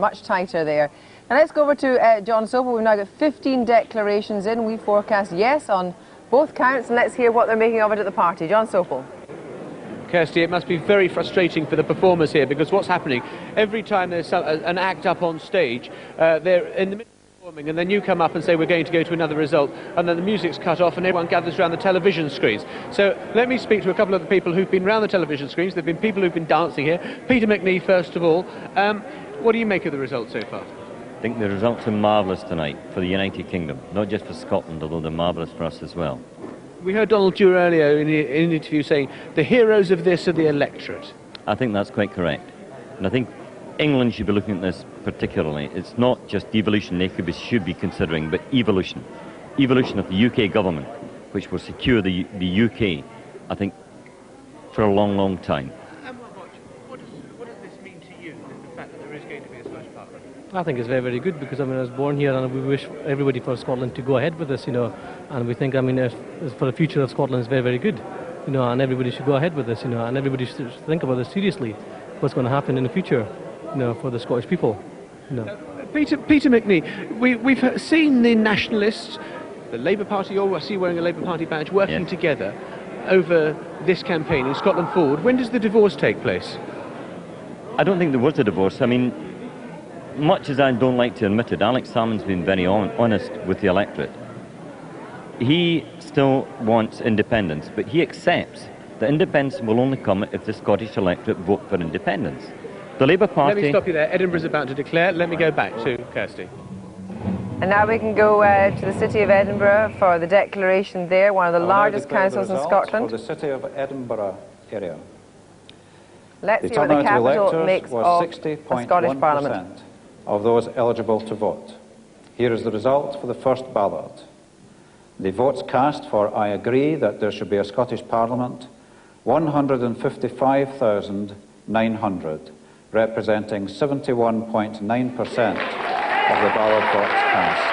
there. Now let's go over to John Sopel. We've now got 15 declarations in. We forecast yes on both counts, and let's hear what they're making of it at the party. John Sopel. Kirsty, it must be very frustrating for the performers here, because what's happening, every time there's an act up on stage, they're in the middle of performing, and then you come up and say we're going to go to another result, and then the music's cut off and everyone gathers around the television screens. So let me speak to a couple of the people who've been around the television screens. There have been people who've been dancing here. Peter McNee, first of all. What do you make of the result so far? I think the results are marvellous tonight for the United Kingdom, not just for Scotland, although they're marvellous for us as well. We heard Donald Dewar earlier in an interview saying the heroes of this are the electorate. I think that's quite correct. And I think England should be looking at this particularly. It's not just devolution they should be considering, but evolution. Evolution of the UK government, which will secure the UK, I think, for a long, long time. What does this mean to you, the fact that there is going to be a Scottish Parliament? I think it's very, very good, because I was born here, and we wish everybody for Scotland to go ahead with this, and we think, for the future of Scotland is very, very good, and everybody should go ahead with this, and everybody should think about this seriously, what's going to happen in the future, for the Scottish people, Peter McNee, we've seen the Nationalists, the Labour Party, I see wearing a Labour Party badge, working together over this campaign in Scotland Forward. When does the divorce take place? I don't think there was a divorce. Much as I don't like to admit it, Alex Salmond's been very honest with the electorate. He still wants independence, but he accepts that independence will only come if the Scottish electorate vote for independence. The Labour Party... Let me stop you there. Edinburgh's about to declare. Let me go back to Kirsty. And now we can go to the city of Edinburgh for the declaration there, one of the largest councils in Scotland. For the city of Edinburgh area. Let's see what the capital makes of a Scottish Parliament. Of those eligible to vote. Here is the result for the first ballot. The votes cast for I agree that there should be a Scottish Parliament, 155,900, representing 71.9% of the ballot votes cast.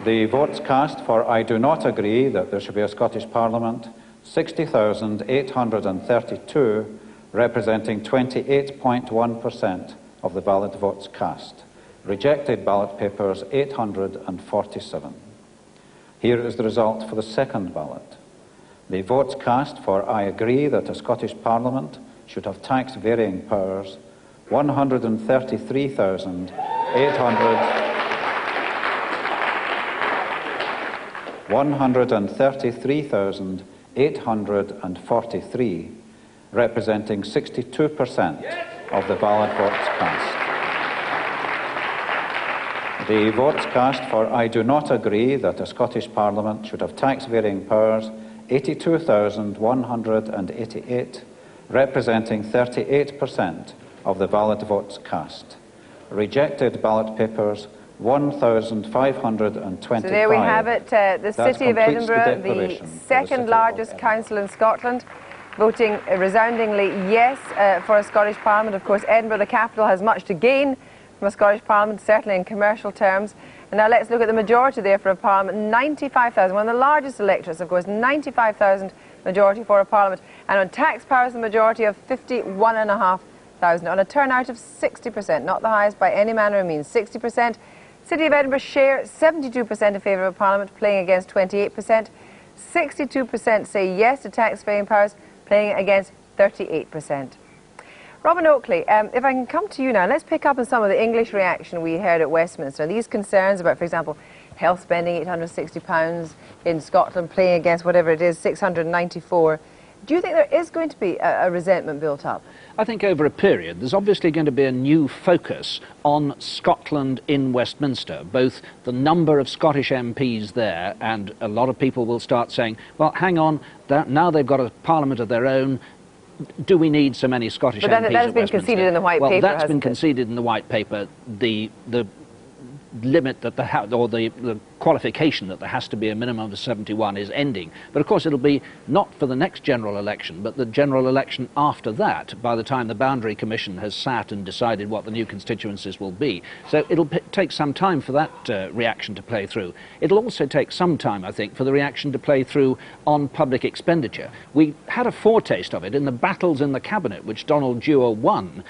The votes cast for I do not agree that there should be a Scottish Parliament, 60,832, representing 28.1% of the ballot votes cast. Rejected ballot papers 847. Here is the result for the second ballot. The votes cast for I agree that a Scottish Parliament should have tax-varying powers, 133,843, representing 62% of the ballot votes cast. The votes cast for I do not agree that a Scottish Parliament should have tax-varying powers, 82,188, representing 38% of the ballot votes cast. Rejected ballot papers, 1,525. So there we have it, the city of Edinburgh, the second largest council in Scotland, voting resoundingly yes for a Scottish Parliament. Of course, Edinburgh, the capital, has much to gain from a Scottish Parliament, certainly in commercial terms. And now let's look at the majority there for a Parliament, 95,000, one of the largest electorates, of course, 95,000 majority for a Parliament. And on tax powers, the majority of 51,500, on a turnout of 60%, not the highest by any manner of means, 60%. City of Edinburgh share 72% in favour of Parliament, playing against 28%. 62% say yes to tax-paying powers, playing against 38%. Robin Oakley, if I can come to you now, let's pick up on some of the English reaction we heard at Westminster. These concerns about, for example, health spending, £860 in Scotland, playing against whatever it is, 694. Do you think there is going to be a resentment built up? I think over a period there's obviously going to be a new focus on Scotland in Westminster, both the number of Scottish MPs there, and a lot of people will start saying, well, hang on, now they've got a parliament of their own, do we need so many Scottish MPs at Westminster? But that has been conceded in the White Paper, hasn't it? Well, that's been conceded in the White Paper. The limit that the qualification that there has to be a minimum of 71 is ending. But of course it'll be not for the next general election, but the general election after that, by the time the Boundary Commission has sat and decided what the new constituencies will be. So it'll take some time for that reaction to play through. It'll also take some time, I think, for the reaction to play through on public expenditure. We had a foretaste of it in the battles in the Cabinet, which Donald Dewar won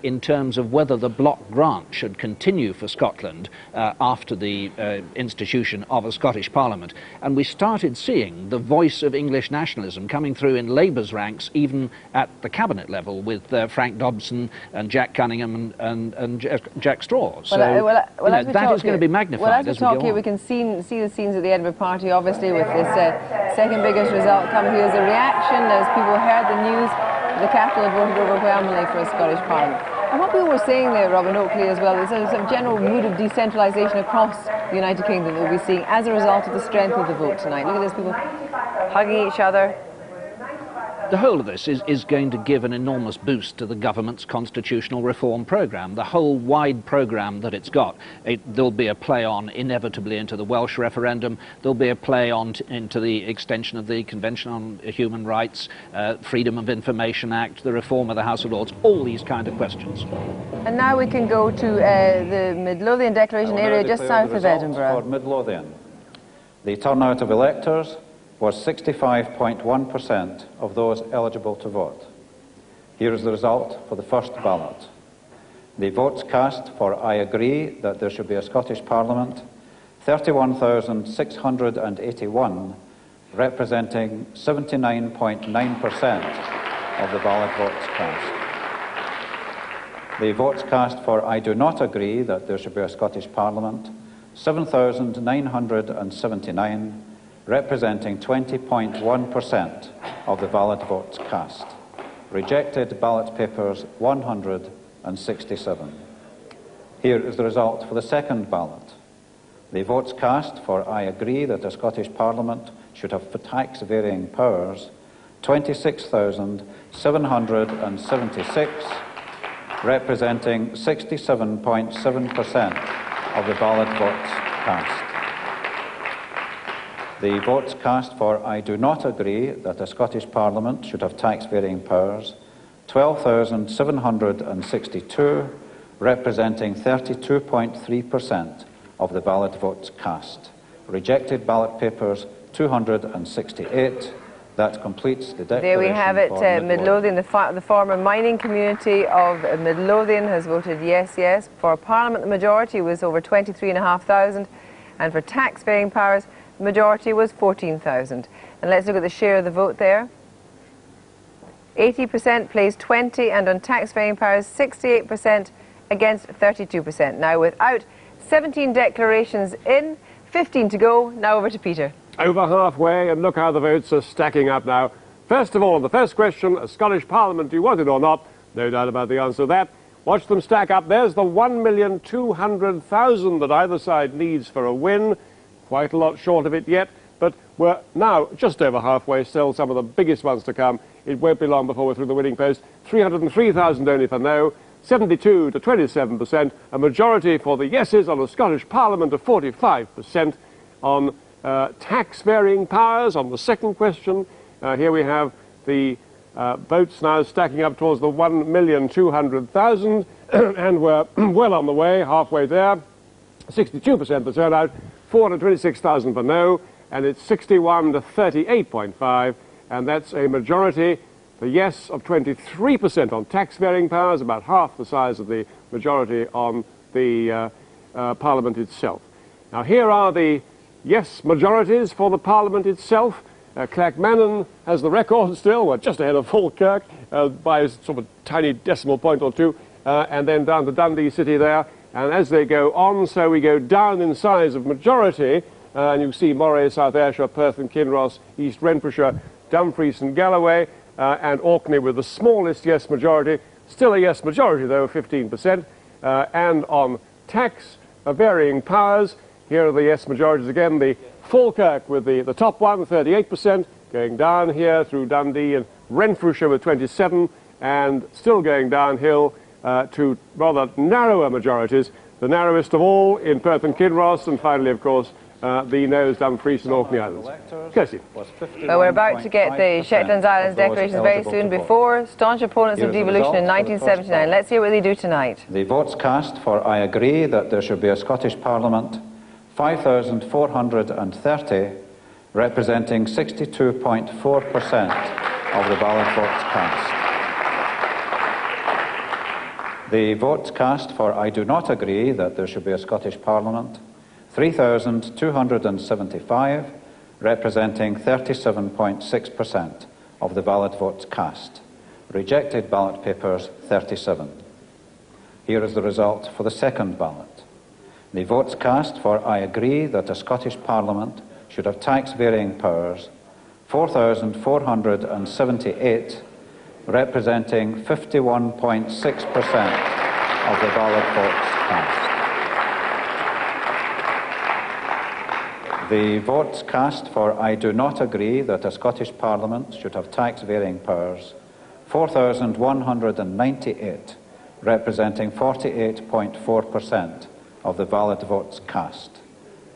in terms of whether the block grant should continue for Scotland after the institution of a Scottish Parliament, and we started seeing the voice of English nationalism coming through in Labour's ranks, even at the Cabinet level, with Frank Dobson and Jack Cunningham and Jack Straw. So that is going to be magnified. Well, as we talk here, we can see the scenes at the Edinburgh Party, obviously, with this second biggest result coming here as a reaction as people heard the news. The capital had voted overwhelmingly for a Scottish Parliament. And what people were saying there, Robin Oakley, as well, is a general mood of decentralisation across the United Kingdom that we'll be seeing as a result of the strength of the vote tonight. Look at this, people hugging each other. The whole of this is going to give an enormous boost to the government's constitutional reform programme, the whole wide programme that it's got. There'll be a play on, inevitably, into the Welsh referendum. There'll be a play on into the extension of the Convention on Human Rights, Freedom of Information Act, the reform of the House of Lords, all these kind of questions. And now we can go to the Midlothian Declaration area just south of Edinburgh. For Midlothian, the turnout of electors was 65.1% of those eligible to vote. Here is the result for the first ballot. The votes cast for I agree that there should be a Scottish Parliament, 31,681, representing 79.9% of the ballot votes cast. The votes cast for I do not agree that there should be a Scottish Parliament, 7,979, representing 20.1% of the valid votes cast. Rejected ballot papers, 167. Here is the result for the second ballot. The votes cast for I agree that a Scottish Parliament should have tax-varying powers, 26,776, representing 67.7% of the ballot votes cast. The votes cast for I do not agree that a Scottish Parliament should have tax-varying powers, 12,762, representing 32.3% of the valid votes cast. Rejected ballot papers, 268. That completes the declaration. There we have it, Midlothian, the former mining community of Midlothian has voted yes, yes. For Parliament, the majority was over 23,500, and for tax-varying powers, the majority was 14,000. And let's look at the share of the vote there. 80% plays 20, and on tax-paying powers, 68% against 32%. Now, without 17 declarations in, 15 to go. Now over to Peter. Over halfway, and look how the votes are stacking up now. First of all, the first question, a Scottish Parliament, do you want it or not? No doubt about the answer to that. Watch them stack up. There's the 1,200,000 that either side needs for a win. Quite a lot short of it yet, but we're now just over halfway, still some of the biggest ones to come. It won't be long before we're through the winning post. 303,000 only for no, 72 to 27%, a majority for the yeses on a Scottish Parliament of 45%. On tax-varying powers, on the second question, here we have the votes now stacking up towards the 1,200,000, and we're well on the way, halfway there. 62% the turnout, 426,000 for no, and it's 61 to 38.5, and that's a majority for yes of 23% on tax-varying powers, about half the size of the majority on the Parliament itself. Now here are the yes majorities for the Parliament itself. Clackmannan has the record still, well, just ahead of Falkirk by a sort of tiny decimal point or two, and then down to Dundee City there. And as they go on, so we go down in size of majority, and you see Moray, South Ayrshire, Perth and Kinross, East Renfrewshire, Dumfries and Galloway, and Orkney with the smallest yes majority. Still a yes majority, though, 15%. And on tax, varying powers, here are the yes majorities again. The Falkirk with the top one, 38%, going down here through Dundee and Renfrewshire with 27%, and still going downhill to rather narrower majorities, the narrowest of all in Perth and Kinross, and finally, of course, the no's Dumfries and Orkney Islands. Kirsty. Well, we're about to get the Shetland Islands declarations very soon. Before, staunch opponents of devolution in 1979. Let's hear what they do tonight. The votes cast for I agree that there should be a Scottish Parliament, 5,430, representing 62.4% of the ballot votes cast. The votes cast for I do not agree that there should be a Scottish Parliament, 3,275, representing 37.6% of the ballot votes cast. Rejected ballot papers, 37. Here is the result for the second ballot. The votes cast for I agree that a Scottish Parliament should have tax-varying powers, 4,478, representing 51.6% of the ballot votes cast. The votes cast for I do not agree that a Scottish Parliament should have tax-varying powers, 4,198, representing 48.4% of the ballot votes cast.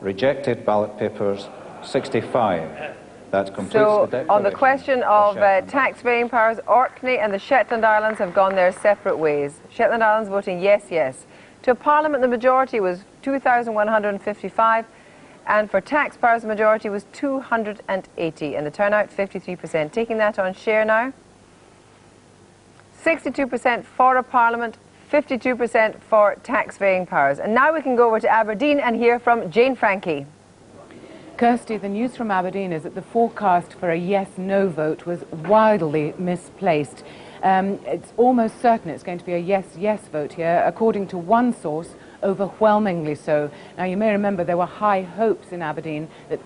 Rejected ballot papers, 65. That completes the declaration. On the question of tax-varying powers, Orkney and the Shetland Islands have gone their separate ways. Shetland Islands voting yes, yes. To a Parliament, the majority was 2,155, and for tax powers, the majority was 280, and the turnout, 53%. Taking that on share now, 62% for a Parliament, 52% for tax-varying powers. And now we can go over to Aberdeen and hear from Jane Frankie. Kirsty, the news from Aberdeen is that the forecast for a yes-no vote was wildly misplaced. It's almost certain it's going to be a yes-yes vote here, according to one source, overwhelmingly so. Now, you may remember there were high hopes in Aberdeen that,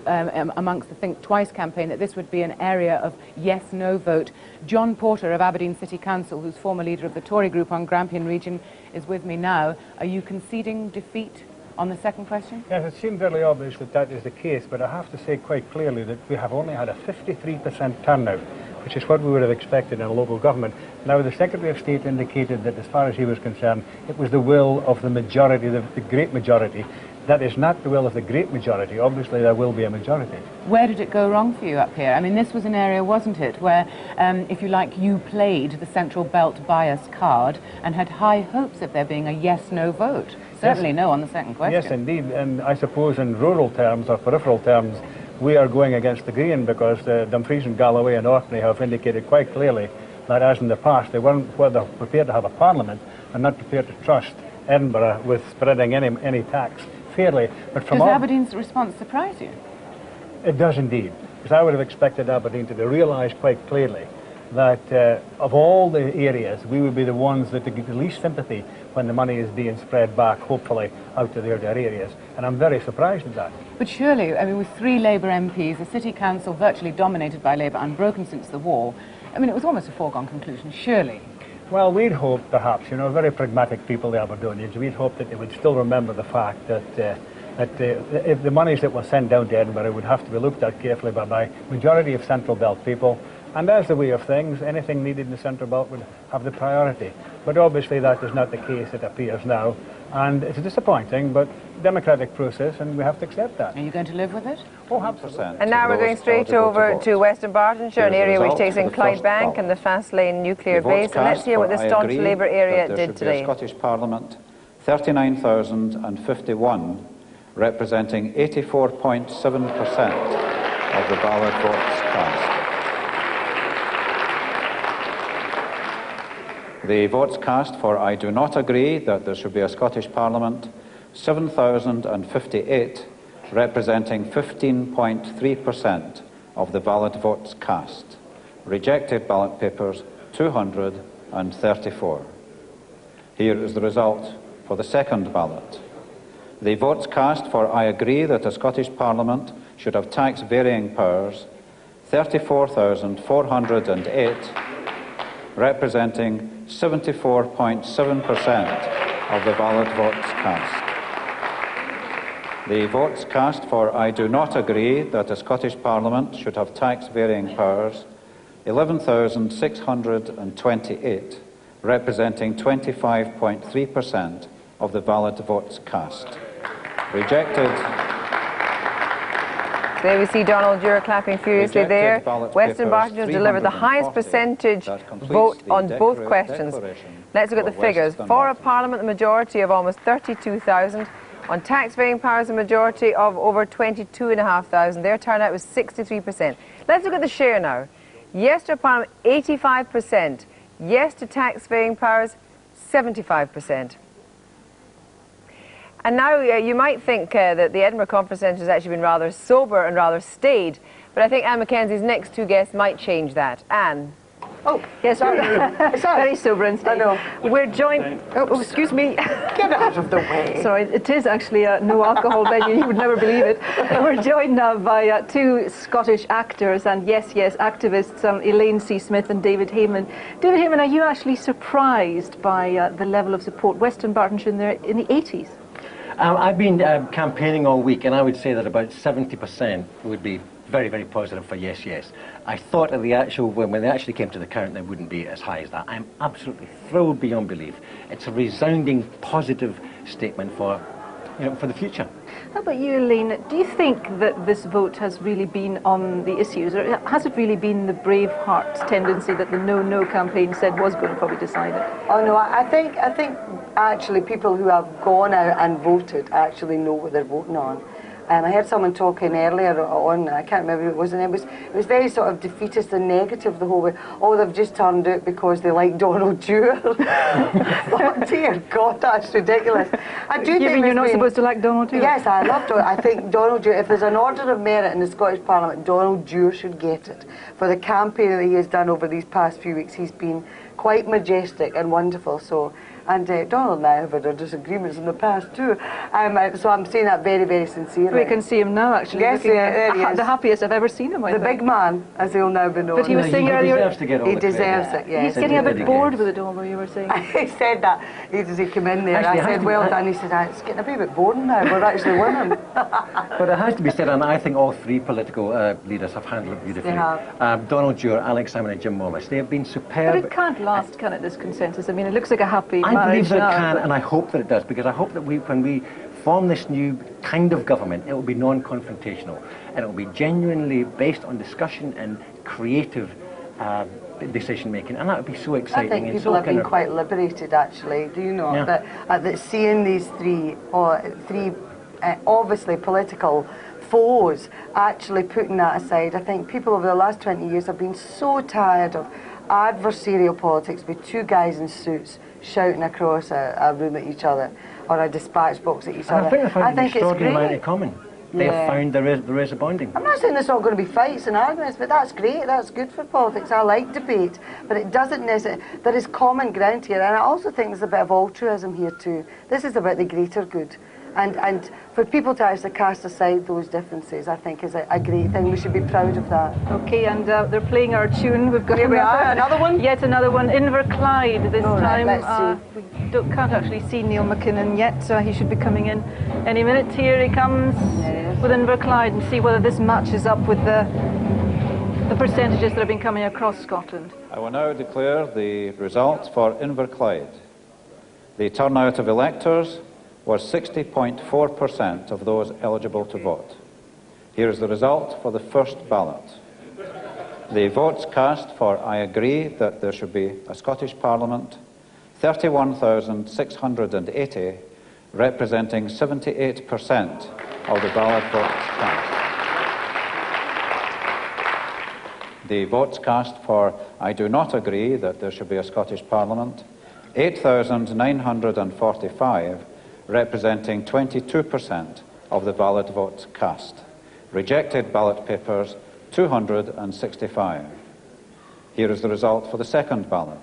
amongst the Think Twice campaign, that this would be an area of yes-no vote. John Porter of Aberdeen City Council, who's former leader of the Tory group on Grampian Region, is with me now. Are you conceding defeat on the second question? Yes, it seems fairly obvious that that is the case, but I have to say quite clearly that we have only had a 53% turnout, which is what we would have expected in a local government. Now, the Secretary of State indicated that as far as he was concerned, it was the will of the majority, the great majority. That is not the will of the great majority. Obviously, there will be a majority. Where did it go wrong for you up here? I mean, this was an area, wasn't it, where, if you like, you played the central belt bias card and had high hopes of there being a yes-no vote. Certainly no on the second question. Yes, indeed. And I suppose in rural terms or peripheral terms, we are going against the grain because Dumfries and Galloway and Orkney have indicated quite clearly that, as in the past, they weren't prepared to have a parliament and not prepared to trust Edinburgh with spreading any tax fairly. But from does Aberdeen's response surprise you? It does indeed, because I would have expected Aberdeen to realise quite clearly that of all the areas, we would be the ones that get the least sympathy when the money is being spread back, hopefully, out to their areas. And I'm very surprised at that. But surely, I mean, with 3 Labour MPs, a city council virtually dominated by Labour, unbroken since the war, I mean, it was almost a foregone conclusion, surely. Well, we'd hoped, perhaps, very pragmatic people, the Aberdonians, we'd hoped that they would still remember the fact that if the monies that were sent down to Edinburgh would have to be looked at carefully by majority of Central Belt people. And as the way of things, anything needed in the Central Belt would have the priority. But obviously that is not the case, it appears now. And it's disappointing, but democratic process, and we have to accept that. Are you going to live with it? Oh, absolutely. And now we're going straight over to Western Bartonshire, an area which takes in Clyde Bank and the Fast Lane nuclear base. And let's hear what the staunch Labour area did today. Scottish Parliament, 39,051, representing 84.7% of the ballot votes cast. The votes cast for I do not agree that there should be a Scottish Parliament, 7,058, representing 15.3% of the valid votes cast. Rejected ballot papers, 234. Here is the result for the second ballot. The votes cast for I agree that a Scottish Parliament should have tax varying powers, 34,408, representing 74.7% of the valid votes cast. The votes cast for I do not agree that a Scottish Parliament should have tax varying powers, 11,628, representing 25.3% of the valid votes cast. Rejected. There we see Donald Dewar clapping furiously there. Western Bartonshire delivered the highest percentage vote on both questions. Let's look at the figures. For a Parliament, a majority of almost 32,000. On tax varying powers, a majority of over 22,500. Their turnout was 63%. Let's look at the share now. Yes to a Parliament, 85%. Yes to tax varying powers, 75%. And now you might think that the Edinburgh Conference Centre has actually been rather sober and rather staid, but I think Anne Mackenzie's next two guests might change that. Anne? Oh, yes, it's very sober and staid. I know. We're joined... Oh, excuse me. Get out of the way. Sorry, it is actually a no alcohol venue. You would never believe it. We're joined now by two Scottish actors and yes, activists, Elaine C. Smith and David Hayman. David Hayman, are you actually surprised by the level of support Western Bartonshire in the 80s? I've been campaigning all week, and I would say that about 70% would be very, very positive for yes. I thought at the actual, when they actually came to the count, they wouldn't be as high as that. I'm absolutely thrilled beyond belief. It's a resounding positive statement for the future. How about you, Elaine? Do you think that this vote has really been on the issues, or has it really been the brave heart tendency that the no campaign said was going to probably decide it? Oh no, I think actually people who have gone out and voted actually know what they're voting on. And I heard someone talking earlier on, I can't remember who it was, and it was very sort of defeatist and negative the whole way. Oh, they've just turned out because they like Donald Dewar. Oh, dear God, that's ridiculous. I do you mean you're not supposed to like Donald Dewar? Yes, I love Donald. I think Donald Dewar, if there's an order of merit in the Scottish Parliament, Donald Dewar should get it. For the campaign that he has done over these past few weeks, he's been quite majestic and wonderful. So. And Donald and I have had our disagreements in the past too. So I'm saying that very, very sincerely. We can see him now, actually. Yes, there he is. The happiest I've ever seen him, I think. The big man, as he'll now be known. But he was saying earlier... He deserves to get all He deserves it, yes. He's getting a bit bored with it all, though, you were saying. He said that. He came in there. Actually, I said, well done. He said, it's getting a bit boring now. We're actually winning. But it has to be said, and I think all three political leaders have handled it beautifully. They have. Donald Dewar, Alex Salmond and Jim Wallace. They have been superb. But it can't last, can it, this consensus? I mean, it looks like a happy marriage. I believe that now, it can, and I hope that it does, because I hope that when we form this new kind of government, it will be non-confrontational, and it will be genuinely based on discussion and creative decision-making, and that would be so exciting. I think people have been quite liberated, actually, do you know, that seeing these three obviously political foes actually putting that aside. I think people over the last 20 years have been so tired of adversarial politics with two guys in suits shouting across a room at each other or a dispatch box at each other. I think it's great. In common. They have found there is a bonding. I'm not saying there's not going to be fights and arguments, but that's great. That's good for politics. I like debate, but it doesn't necessarily... There is common ground here, and I also think there's a bit of altruism here too. This is about the greater good. And for people to actually cast aside those differences, I think is a great thing. We should be proud of that. Okay, and they're playing our tune. We've got Here we are, another one? Yet another one. Inverclyde this time. Right, let's see. We can't actually see Neil McKinnon yet. He should be coming in any minute. Here he comes with Inverclyde, and see whether this matches up with the percentages that have been coming across Scotland. I will now declare the result for Inverclyde. The turnout of electors was 60.4% of those eligible to vote. Here is the result for the first ballot. The votes cast for I agree that there should be a Scottish Parliament, 31,680, representing 78% of the ballot votes cast. The votes cast for I do not agree that there should be a Scottish Parliament, 8,945, representing 22% of the valid votes cast. Rejected ballot papers, 265. Here is the result for the second ballot.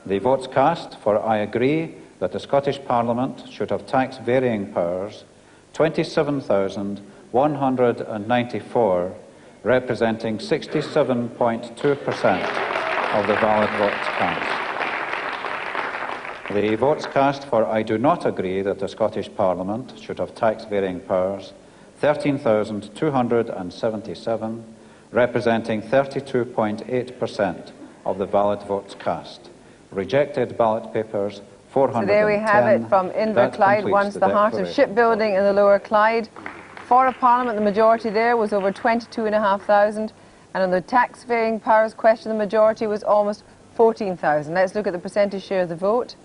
The votes cast for I agree that the Scottish Parliament should have tax varying powers, 27,194, representing 67.2% of the valid votes cast. The votes cast for I do not agree that the Scottish Parliament should have tax varying powers, 13,277, representing 32.8% of the valid votes cast. Rejected ballot papers, 410. So there we have it from Inverclyde, once the heart of shipbuilding in the Lower Clyde. For a Parliament, the majority there was over 22,500, and on the tax varying powers question, the majority was almost 14,000. Let's look at the percentage share of the vote.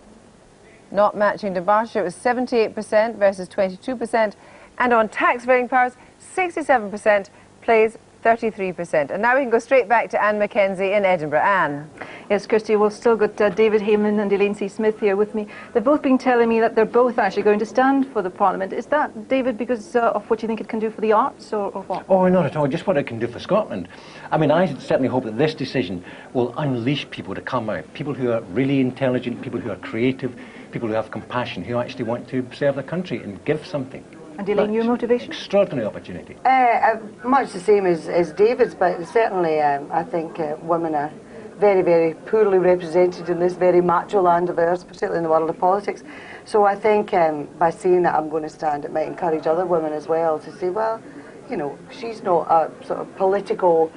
Not matching Dunbartonshire, it was 78% versus 22%, and on tax varying powers, 67% plays 33%. And now we can go straight back to Anne Mackenzie in Edinburgh. Anne. Yes, Kirsty, we've still got David Hayman and Elaine C. Smith here with me. They've both been telling me that they're both actually going to stand for the Parliament. Is that, David, because of what you think it can do for the arts, or what? Oh, not at all. Just what it can do for Scotland. I mean, I certainly hope that this decision will unleash people to come out, people who are really intelligent, people who are creative, people who have compassion, who actually want to serve the country and give something. And Elaine, your motivation? Extraordinary opportunity. Much the same as David's, but certainly I think women are very, very poorly represented in this very macho land of ours, particularly in the world of politics. So I think by saying that I'm going to stand, it might encourage other women as well to say, well, you know, she's not a sort of political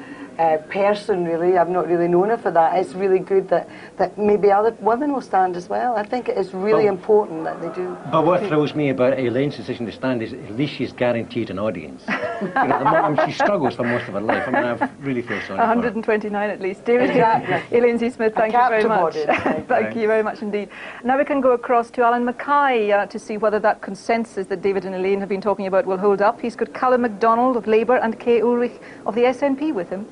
person, really. I've not really known her for that. It's really good that maybe other women will stand as well. I think it is really important that they do. But what thrills me about Elaine's decision to stand is at least she's guaranteed an audience. You know, she struggles for most of her life. I mean, I really feel sorry 129 at least. David, Elaine C. Smith, thank you very much. Thank you very much indeed. Now we can go across to Alan Mackay to see whether that consensus that David and Elaine have been talking about will hold up. He's got Callum MacDonald of Labour and Kay Ulrich of the SNP with him.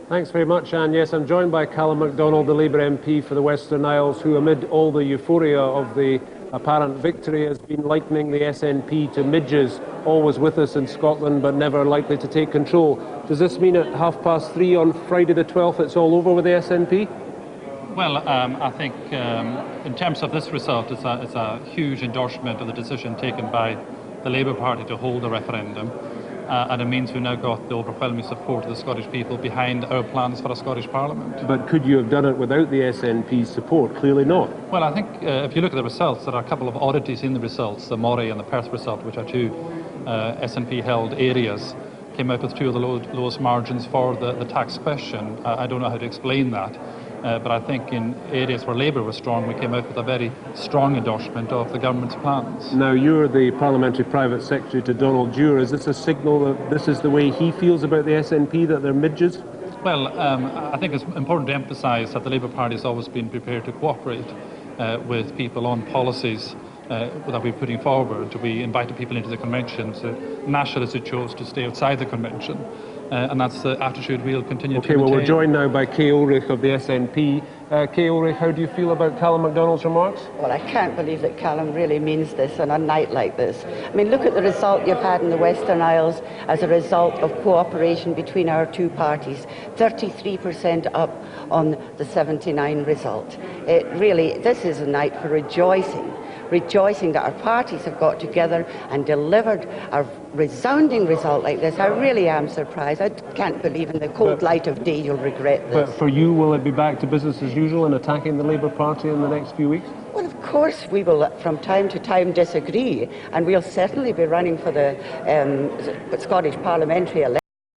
Thanks very much, Anne. Yes, I'm joined by Callum MacDonald, the Labour MP for the Western Isles, who amid all the euphoria of the apparent victory has been likening the SNP to midges, always with us in Scotland but never likely to take control. Does this mean at 3:30 on Friday the 12th it's all over with the SNP? Well, I think in terms of this result, it's a huge endorsement of the decision taken by the Labour Party to hold a referendum. And it means we've now got the overwhelming support of the Scottish people behind our plans for a Scottish Parliament. But could you have done it without the SNP's support? Clearly not. Well, I think if you look at the results, there are a couple of oddities in the results. The Moray and the Perth result, which are two SNP-held areas, came out with two of the lowest margins for the tax question. I don't know how to explain that. But I think in areas where Labour was strong, we came out with a very strong endorsement of the government's plans. Now, you're the Parliamentary Private Secretary to Donald Dewar. Is this a signal that this is the way he feels about the SNP, that they're midges? Well, I think it's important to emphasise that the Labour Party has always been prepared to cooperate with people on policies that we're putting forward. We invited people into the convention, so Nationalists who chose to stay outside the convention. And that's the attitude we'll continue to maintain. Okay, well, we're joined now by Kay Ulrich of the SNP. Kay Ulrich, how do you feel about Callum MacDonald's remarks? Well, I can't believe that Callum really means this on a night like this. I mean, look at the result you've had in the Western Isles as a result of cooperation between our two parties. 33% up on the 79 result. It really, this is a night for rejoicing that our parties have got together and delivered a resounding result like this. I really am surprised. I can't believe in the cold light of day you'll regret this. But for you, will it be back to business as usual in attacking the Labour Party in the next few weeks? Well, of course we will from time to time disagree, and we'll certainly be running for the Scottish parliamentary election.